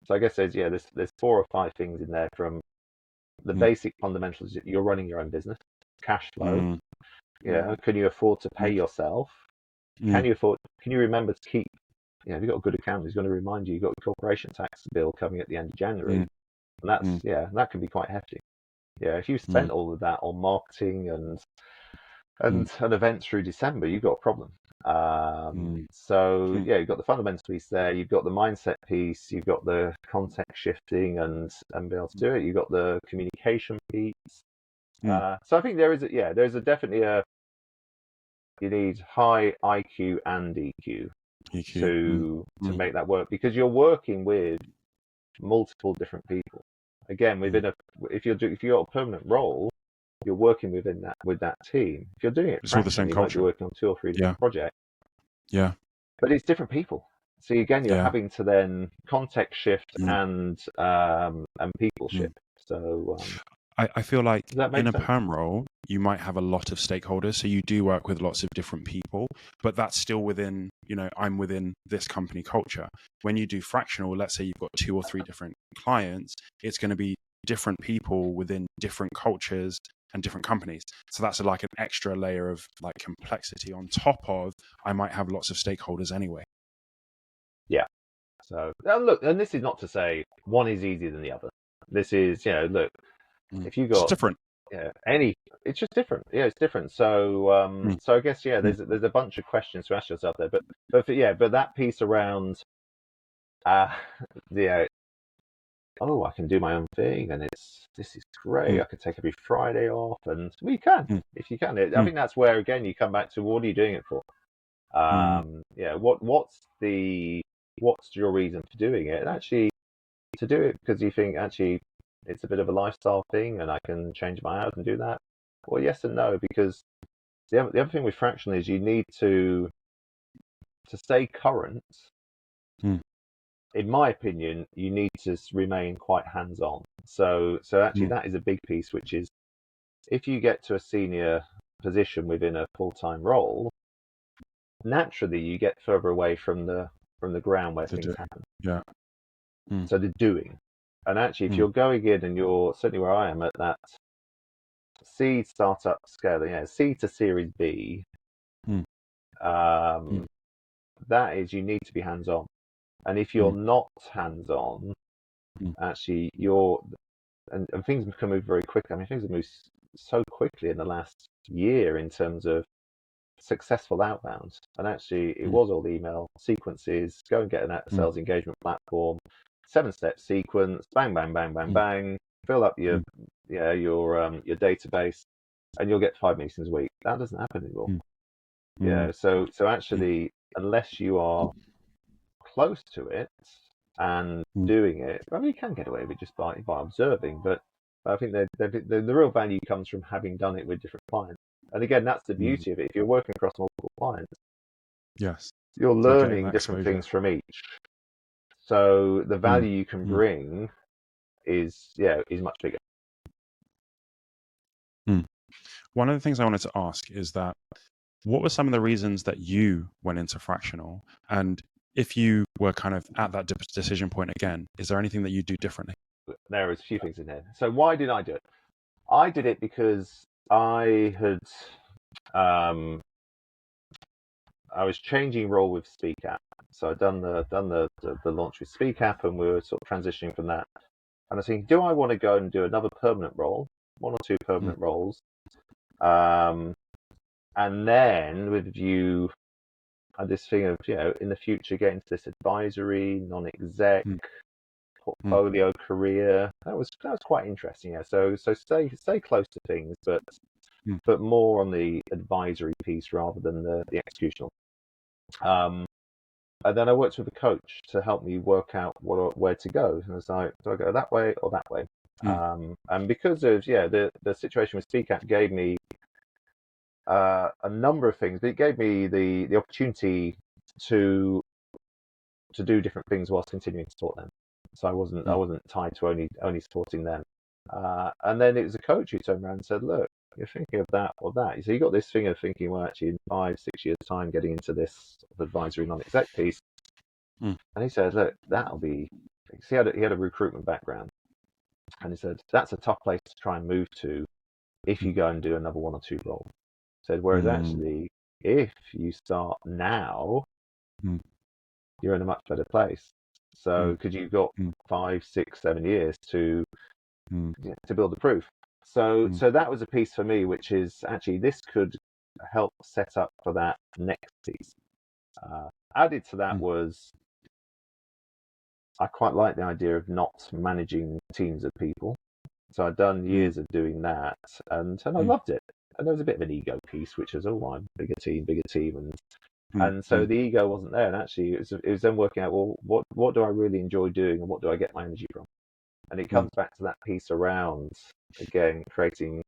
so I guess there's 4 or 5 things in there, from the basic fundamentals. You're running your own business, cash flow. Can you afford to pay yourself? Can you remember to keep, if you've got a good accountant, he's going to remind you've got a corporation tax bill coming at the end of January. And that's that can be quite hefty. If you spent all of that on marketing and an event through December, you've got a problem. So you've got the fundamental piece there, you've got the mindset piece, you've got the context shifting and be able to do it, you've got the communication piece. So I think there's definitely you need high IQ and EQ to make that work, because you're working with multiple different people. Again, if you're a permanent role, you're working with that team. If you're doing it, it's all the same you culture. might be working on 2 or 3 different projects. But it's different people. So again, you're having to then context shift and people shift. So I feel like in a sense? perm role, you might have a lot of stakeholders. So you do work with lots of different people, but that's still within, I'm within this company culture. When you do fractional, let's say you've got 2 or 3 different clients, it's going to be different people within different cultures and different companies. So that's like an extra layer of like complexity on top of, I might have lots of stakeholders anyway. Yeah. So look, and this is not to say one is easier than the other. This is, look, if you got, it's different. It's just different. Yeah, it's different. So, so I guess, there's a bunch of questions to ask yourself there, but that piece around, I can do my own thing, and this is great. I could take every Friday off, and you can, if you can. I think that's where, again, you come back to, what are you doing it for? What's your reason for doing it? And actually, to do it because you think actually it's a bit of a lifestyle thing, and I can change my hours and do that. Well, yes and no, because the other thing with fractional is you need to stay current. In my opinion, you need to remain quite hands-on. So actually, that is a big piece, which is if you get to a senior position within a full-time role, naturally you get further away from the ground where things happen. So the doing. And actually, if you're going in and you're certainly where I am at that seed startup scale, seed to Series B, that is, you need to be hands-on. And if you're not hands-on, actually and things can move very quickly. I mean, things have moved so quickly in the last year in terms of successful outbound. And actually, it was all email sequences, go and get a sales engagement platform, 7-step sequence, bang, bang, bang, bang, bang, fill up your database, and you'll get 5 meetings a week. That doesn't happen anymore. So actually, unless you are close to it and doing it, I mean, you can get away with it just by observing, but I think the real value comes from having done it with different clients. And again, that's the beauty of it. If you're working across multiple clients, yes, you're so getting learning that different exposure. things from each. So the value you can bring is much bigger. One of the things I wanted to ask is that what were some of the reasons that you went into fractional? And if you were kind of at that decision point again, is there anything that you do differently? There is a few things in here. So why did I do it? I did it because I had I was changing role with Speak App. So I'd done the launch with Speak App, and we were sort of transitioning from that. And I was thinking, do I want to go and do another permanent role, one or two permanent roles, and then with you and this thing of in the future get into this advisory, non-exec, portfolio career. That was quite interesting. Yeah. So stay close to things, but more on the advisory piece rather than the executional. And then I worked with a coach to help me work out where to go. And I was like, do I go that way or that way? And because of the situation with Speak App gave me a number of things, but it gave me the opportunity to do different things whilst continuing to support them. So I wasn't tied to only supporting them. And then it was a coach who turned around and said, look, you're thinking of that or that. So you got this thing of thinking, well, actually in 5-6 years time getting into this advisory non-exec piece. And he said, look, that'll be, he had a recruitment background. And he said, that's a tough place to try and move to if you go and do another 1 or 2 roles. He said, whereas actually, if you start now, you're in a much better place. So, because you've got 5, 6, 7 years to build the proof. So that was a piece for me, which is actually this could help set up for that next piece. Added to that was I quite like the idea of not managing teams of people. So I'd done years of doing that, and I loved it. And there was a bit of an ego piece, which was, oh, I'm bigger team, and so the ego wasn't there. And actually, it was then working out, well, what do I really enjoy doing, and what do I get my energy from? And it comes back to that piece around, again, creating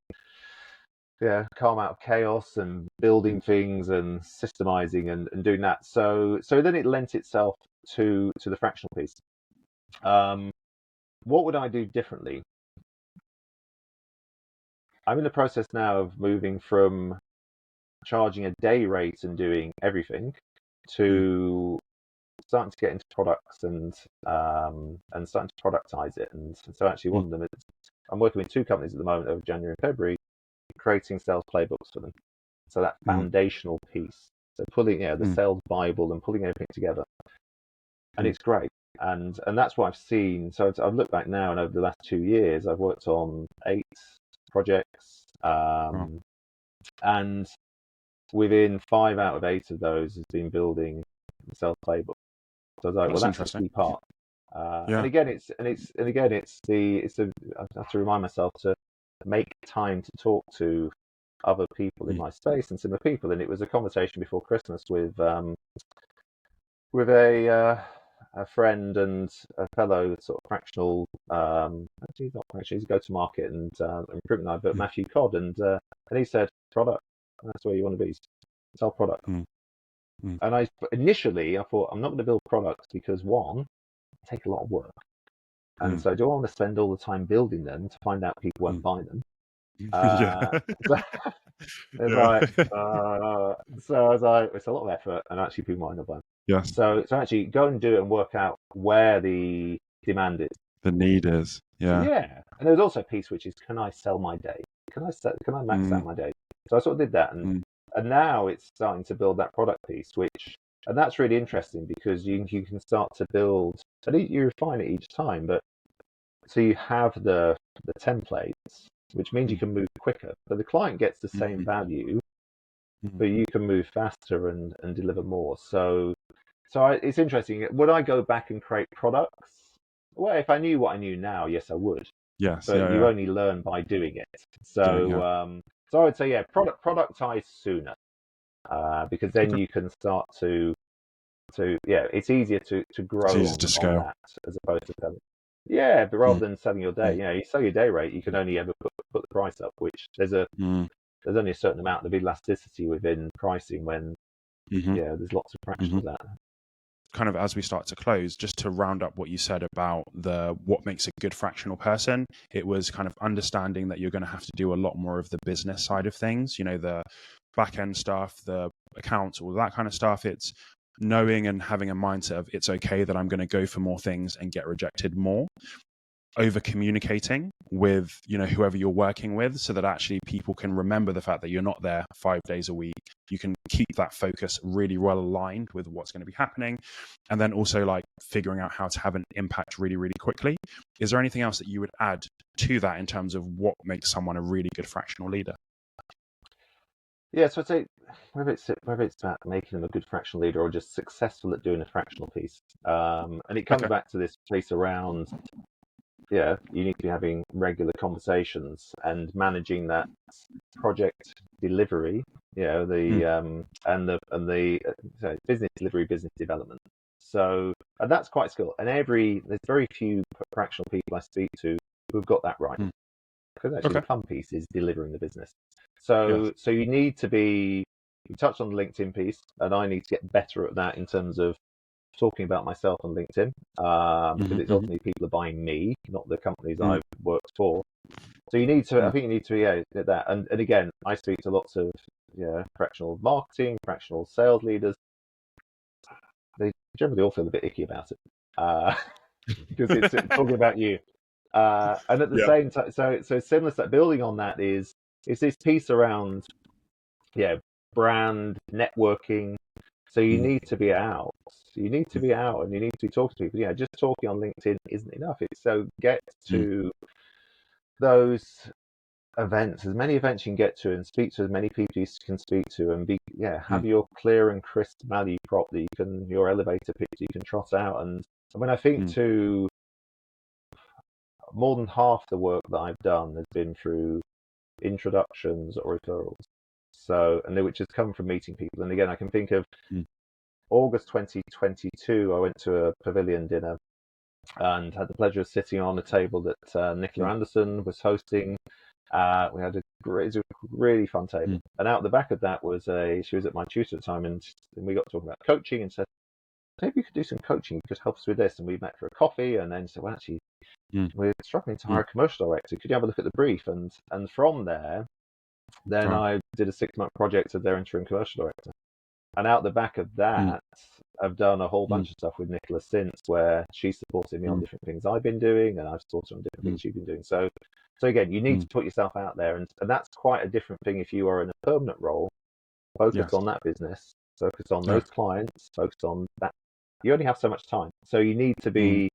calm out of chaos and building things and systemizing and doing that. So then it lent itself to the fractional piece. What would I do differently? I'm in the process now of moving from charging a day rate and doing everything to starting to get into products and starting to productize it. And so actually one of them is I'm working with 2 companies at the moment over January and February, creating sales playbooks for them. So that foundational piece. So pulling the sales Bible and pulling everything together. And it's great. And that's what I've seen. So I've looked back now, and over the last 2 years, I've worked on 8 projects. And within 5 out of 8 of those has been building the sales playbook. So I was like, well, that's a key part. And again, it's the I have to remind myself to make time to talk to other people in my space and similar people. And it was a conversation before Christmas with a friend and a fellow sort of fractional, actually he's not fractional, he's a go-to-market and recruitment guy, but Matthew Codd, and he said, product, that's where you want to be, sell product. And I thought, I'm not going to build products because, one, they take a lot of work. And so do I want to spend all the time building them to find out people won't buy them? So I was like, it's a lot of effort, and actually people might not buy them. Yes. So actually go and do it and work out where the demand is. The need is. Yeah. And there's also a piece which is, can I sell my day? Can I max out my day? So I sort of did that, and now it's starting to build that product piece, and that's really interesting because you can start to build, and you refine it each time, but so you have the templates, which means you can move quicker. So the client gets the same value, but you can move faster and deliver more. So it's interesting. Would I go back and create products? Well, if I knew what I knew now, yes, I would. Yes, but you only learn by doing it. So so I would say, productize sooner, because then you can start to it's easier to grow It's easy to on scale. that as opposed to selling. Yeah, but rather than selling your day, you sell your day rate, you can only ever put the price up, which there's only a certain amount of elasticity within pricing when there's lots of fractions out there. Kind of as we start to close, just to round up what you said about what makes a good fractional person, it was kind of understanding that you're going to have to do a lot more of the business side of things, the back end stuff, the accounts, all that kind of stuff. It's knowing and having a mindset of it's okay that I'm going to go for more things and get rejected more. Over communicating with whoever you're working with, so that actually people can remember the fact that you're not there 5 days a week. You can keep that focus really well aligned with what's going to be happening, and then also like figuring out how to have an impact really, really quickly. Is there anything else that you would add to that in terms of what makes someone a really good fractional leader? Yeah, so I'd say whether it's about making them a good fractional leader or just successful at doing a fractional piece, and it comes back to this piece around you need to be having regular conversations and managing that project delivery, and the business delivery, business development. So, and that's quite skill. And there's very few fractional people I speak to who've got that right. Because actually the fun piece is delivering the business. So you need to be, you touched on the LinkedIn piece, and I need to get better at that in terms of talking about myself on LinkedIn, because it's ultimately people are buying me, not the companies I've worked for. So you need to, I think you need to at that. And again, I speak to lots of fractional marketing, fractional sales leaders. They generally all feel a bit icky about it because it's talking about you. And at the same time, so similar stuff, building on that is this piece around brand networking. So you need to be out. You need to be out, and you need to be talking to people. Just talking on LinkedIn isn't enough. So get to those events, as many events you can get to, and speak to as many people you can speak to, and have your clear and crisp value prop that your elevator pitch you can trot out. And when I think to more than half the work that I've done has been through introductions or referrals. So, and which has come from meeting people. And again, I can think of August 2022, I went to a pavilion dinner and had the pleasure of sitting on a table that Nicola Anderson was hosting. We had it was a really fun table. And out the back of that she was at my tutor at the time, and we got talking about coaching and said, maybe you could do some coaching, you could help us with this. And we met for a coffee, and then said, well, actually, we're struggling to hire a commercial director. Could you have a look at the brief? And from there, then I did a 6-month project as their interim commercial director. And out the back of that, I've done a whole bunch of stuff with Nicola since, where she's supported me on different things I've been doing, and I've supported her on different things she's been doing. So again, you need to put yourself out there, and that's quite a different thing if you are in a permanent role, focused on that business, focused on those clients, focused on that. You only have so much time, so you need to be,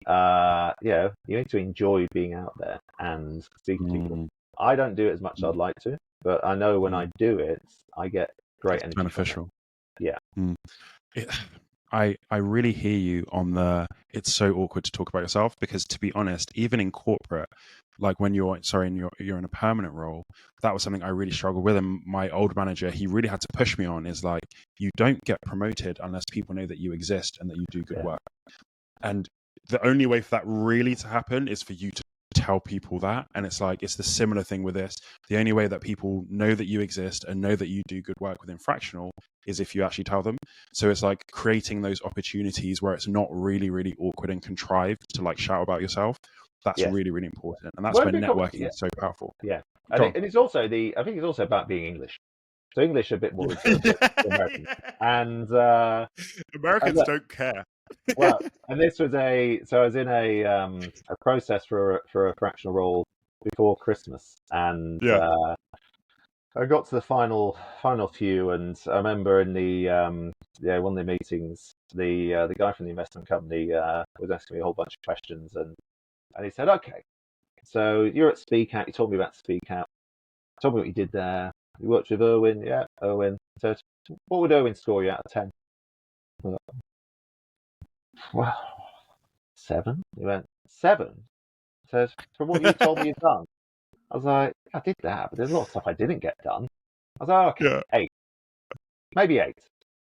you need to enjoy being out there and speaking to people. I don't do it as much as I'd like to, but I know when I do it, I get great energy. Beneficial. Yeah. I really hear you on it's so awkward to talk about yourself, because to be honest, even in corporate, like when you're in a permanent role, that was something I really struggled with. And my old manager, he really had to push me on, is like, you don't get promoted unless people know that you exist and that you do good work. And the only way for that really to happen is for you to tell people that. And it's like, it's the similar thing with this. The only way that people know that you exist and know that you do good work within fractional is if you actually tell them. So it's like creating those opportunities where it's not really, really awkward and contrived to like shout about yourself. That's really, really important. And that's where networking is so powerful. Yeah. And it's also I think it's also about being English. So English are a bit more American. And Americans don't care. Well, and this was I was in a process for a fractional role before Christmas, and I got to the final few, and I remember in the one of the meetings, the guy from the investment company was asking me a whole bunch of questions, and he said, okay, so you're at Speak Out, you told me about Speak Out, told me what you did there, you worked with Erwin, Erwin, so what would Erwin score you out of 10? Well, 7. He went, 7? Says, from what you told me you've done. I was like, I did that, but there's a lot of stuff I didn't get done. I was like, okay, 8. Maybe 8.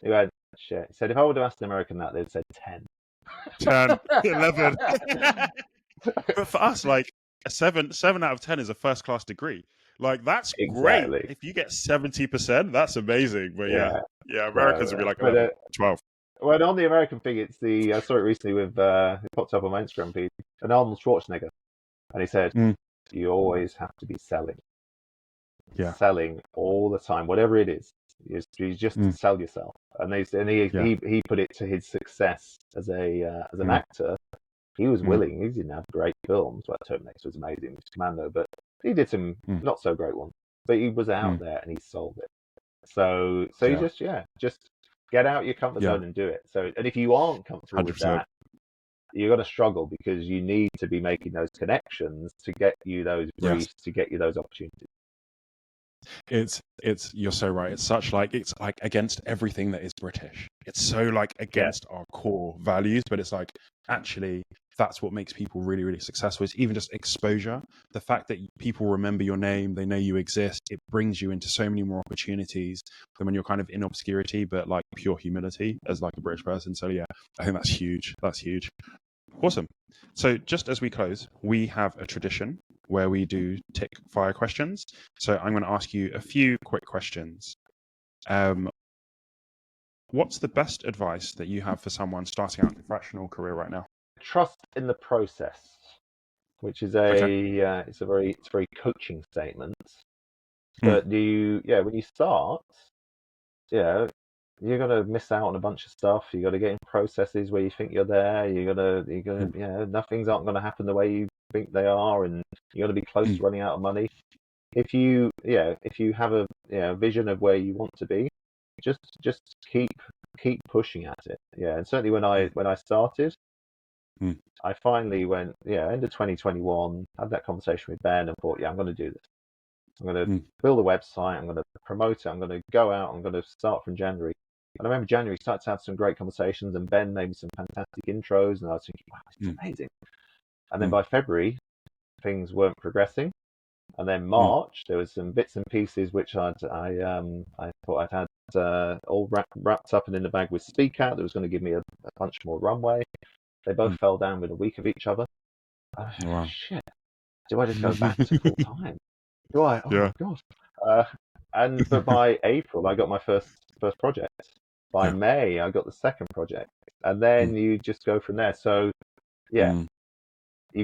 He went, shit. He said, if I would have asked an American that, they'd said 10. 10, 11. But for us, like a 7 out of 10 is a first class degree. Like that's great. Exactly. If you get 70%, that's amazing. But yeah, Americans So, would be like but 12. well, on the American thing, it's I saw it recently with it popped up on my Instagram feed, an Arnold Schwarzenegger, and he said, you always have to be selling. Yeah. Selling all the time, whatever it is. You just sell yourself. And he put it to his success as an actor. He was willing. He didn't have great films. Like Terminator was amazing, Commando, but he did some not so great ones. But he was out there and he sold it. So you just get out your comfort zone and do it. So, and if you aren't comfortable 100%. with that, you're going to struggle because you need to be making those connections to get you those briefs, to get you those opportunities. You're so right. It's like against everything that is British. It's so like against our core values, but it's like actually that's what makes people really, really successful. It's even just exposure. The fact that people remember your name, they know you exist, it brings you into so many more opportunities than when you're kind of in obscurity, but like pure humility as like a British person. So yeah, I think that's huge. That's huge. Awesome. So just as we close, we have a tradition where we do tick fire questions. So I'm going to ask you a few quick questions. What's the best advice that you have for someone starting out in a fractional career right now? Trust in the process, which is it's a very coaching statement. But when you start, you're gonna miss out on a bunch of stuff. You got to get in processes where you think you're there. You're gonna nothing's aren't gonna happen the way you think they are, and you're gonna be close to running out of money. If you have a vision of where you want to be, just keep pushing at it. And certainly when I started, I finally went end of 2021, had that conversation with Ben and thought, I'm going to do this. I'm going to build a website. I'm going to promote it. I'm going to go out. I'm going to start from January. And I remember January started to have some great conversations, and Ben made me some fantastic intros, and I was thinking, wow, this is amazing. And then by February, things weren't progressing. And then March, there was some bits and pieces which I thought I'd had all wrapped up and in the bag with Speak Out. That was going to give me a bunch more runway. They both fell down within a week of each other. Wow. Shit. Do I just go back to full time? Do I? Oh my god. But by April, I got my first project. By May, I got the second project, and then you just go from there. So, you've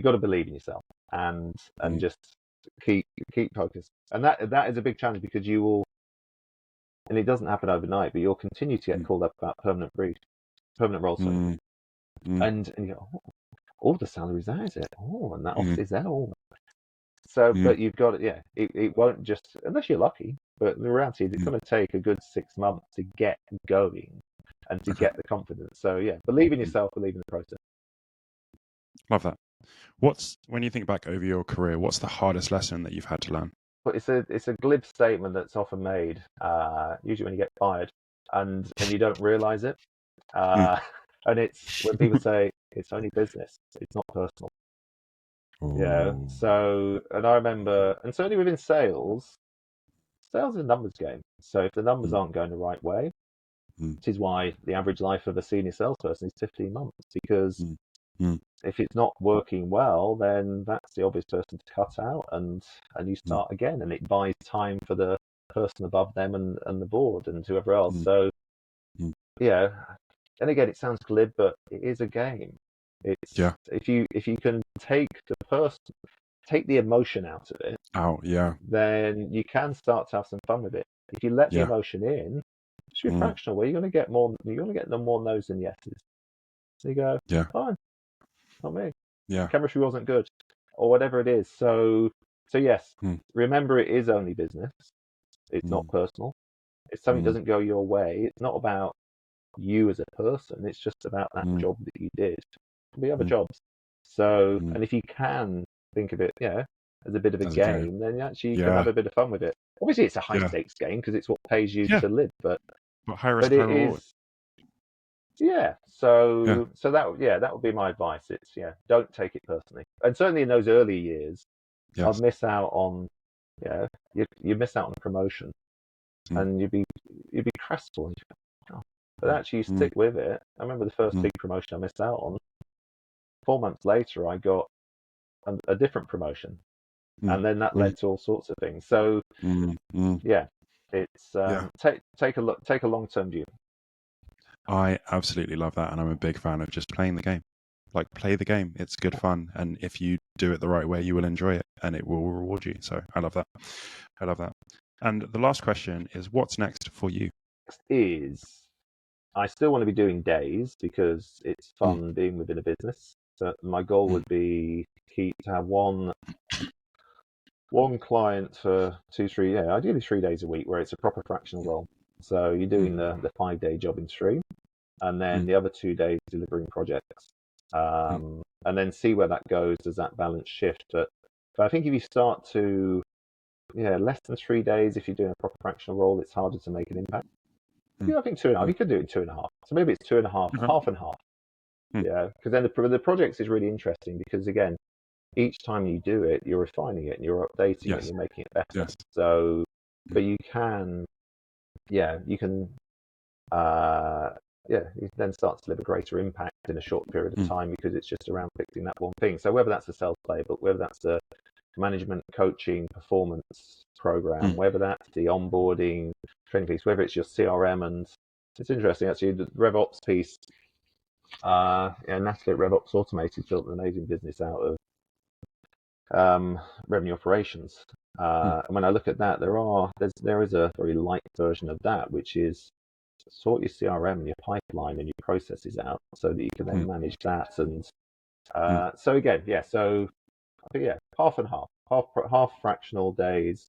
got to believe in yourself and just keep focused. And that is a big challenge because you will, and it doesn't happen overnight, but you'll continue to get called up about permanent roles. And you go, oh, the salary's there, is it? Oh, and that office is there. Oh. So, but you've got it. It won't just, unless you're lucky. But the reality is, it's going to take a good 6 months to get going and to get the confidence. So, believe in yourself, believe in the process. Love that. When you think back over your career, what's the hardest lesson that you've had to learn? But it's a glib statement that's often made, usually when you get fired, and you don't realize it. And it's when people say it's only business, it's not personal. So, and I remember, and certainly within sales is a numbers game. So if the numbers aren't going the right way, which is why the average life of a senior salesperson is 15 months, because if it's not working well, then that's the obvious person to cut out, and you start again, and it buys time for the person above them and the board and whoever else. So, and again, it sounds glib, but it is a game. It's if you can take the emotion out of it, then you can start to have some fun with it. If you let the emotion in, it's your fractional where you're going to get more no's than yeses. So you go, fine, not me. Chemistry wasn't good, or whatever it is. So yes, remember it is only business. It's not personal. If something doesn't go your way, it's not about you as a person. It's just about that job that you did. We have jobs. So, and if you can think of it, as a bit of a game, then actually you can have a bit of fun with it. Obviously, it's a high stakes game because it's what pays you to live. But high risk, high reward. So that would be my advice. It's don't take it personally. And certainly in those early years, I'd miss out on you miss out on promotion, and you'd be crestful. But actually, you stick with it. I remember the first big promotion I missed out on. 4 months later, I got a different promotion, and then that led to all sorts of things. So, yeah, it's take a long-term view. I absolutely love that, and I'm a big fan of just playing the game. Like, play the game. It's good fun, and if you do it the right way, you will enjoy it, and it will reward you. So I love that. I love that. And the last question is, what's next for you? I still want to be doing days because it's fun being within a business. So my goal would be to have one client for 2-3, ideally 3 days a week, where it's a proper fractional role. So you're doing the 5-day job in stream, and then the other 2 days delivering projects, and then see where that goes. Does that balance shift? But I think if you start to less than 3 days, if you're doing a proper fractional role, it's harder to make an impact. I think 2.5. You could do it in 2.5. So maybe it's 2.5, half and half. Yeah, because then the projects is really interesting because, again, each time you do it, you're refining it and you're updating it and you're making it better. Yes. So, but you can, you can then start to deliver greater impact in a short period of time because it's just around fixing that one thing. So whether that's a sales playbook, whether that's a management coaching performance program, whether that's the onboarding training piece, whether it's your CRM, and it's interesting actually, the RevOps piece. Natalie at RevOps Automated built an amazing business out of revenue operations. And when I look at that, there is a very light version of that, which is sort your CRM and your pipeline and your processes out so that you can then manage that. And so again, so I think half and half fractional days,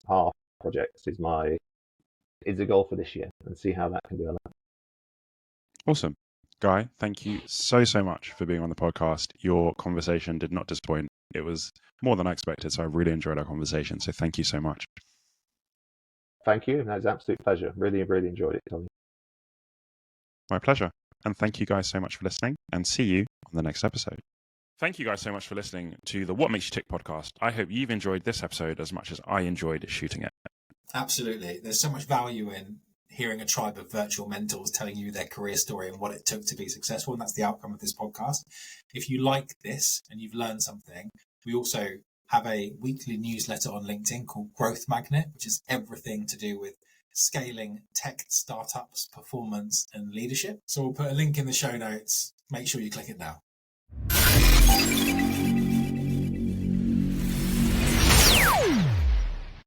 half projects is a goal for this year, and see how that can develop. Awesome. Guy, thank you so much for being on the podcast. Your conversation did not disappoint. It was more than I expected, so I really enjoyed our conversation. So thank you so much. Thank you. That was an absolute pleasure. Really, really enjoyed it, Tony. My pleasure. And thank you guys so much for listening, and see you on the next episode. Thank you guys so much for listening to the What Makes You Tick podcast. I hope you've enjoyed this episode as much as I enjoyed shooting it. Absolutely. There's so much value in hearing a tribe of virtual mentors telling you their career story and what it took to be successful. And that's the outcome of this podcast. If you like this and you've learned something, we also have a weekly newsletter on LinkedIn called Growth Magnet, which is everything to do with scaling tech startups, performance, and leadership. So we'll put a link in the show notes. Make sure you click it now.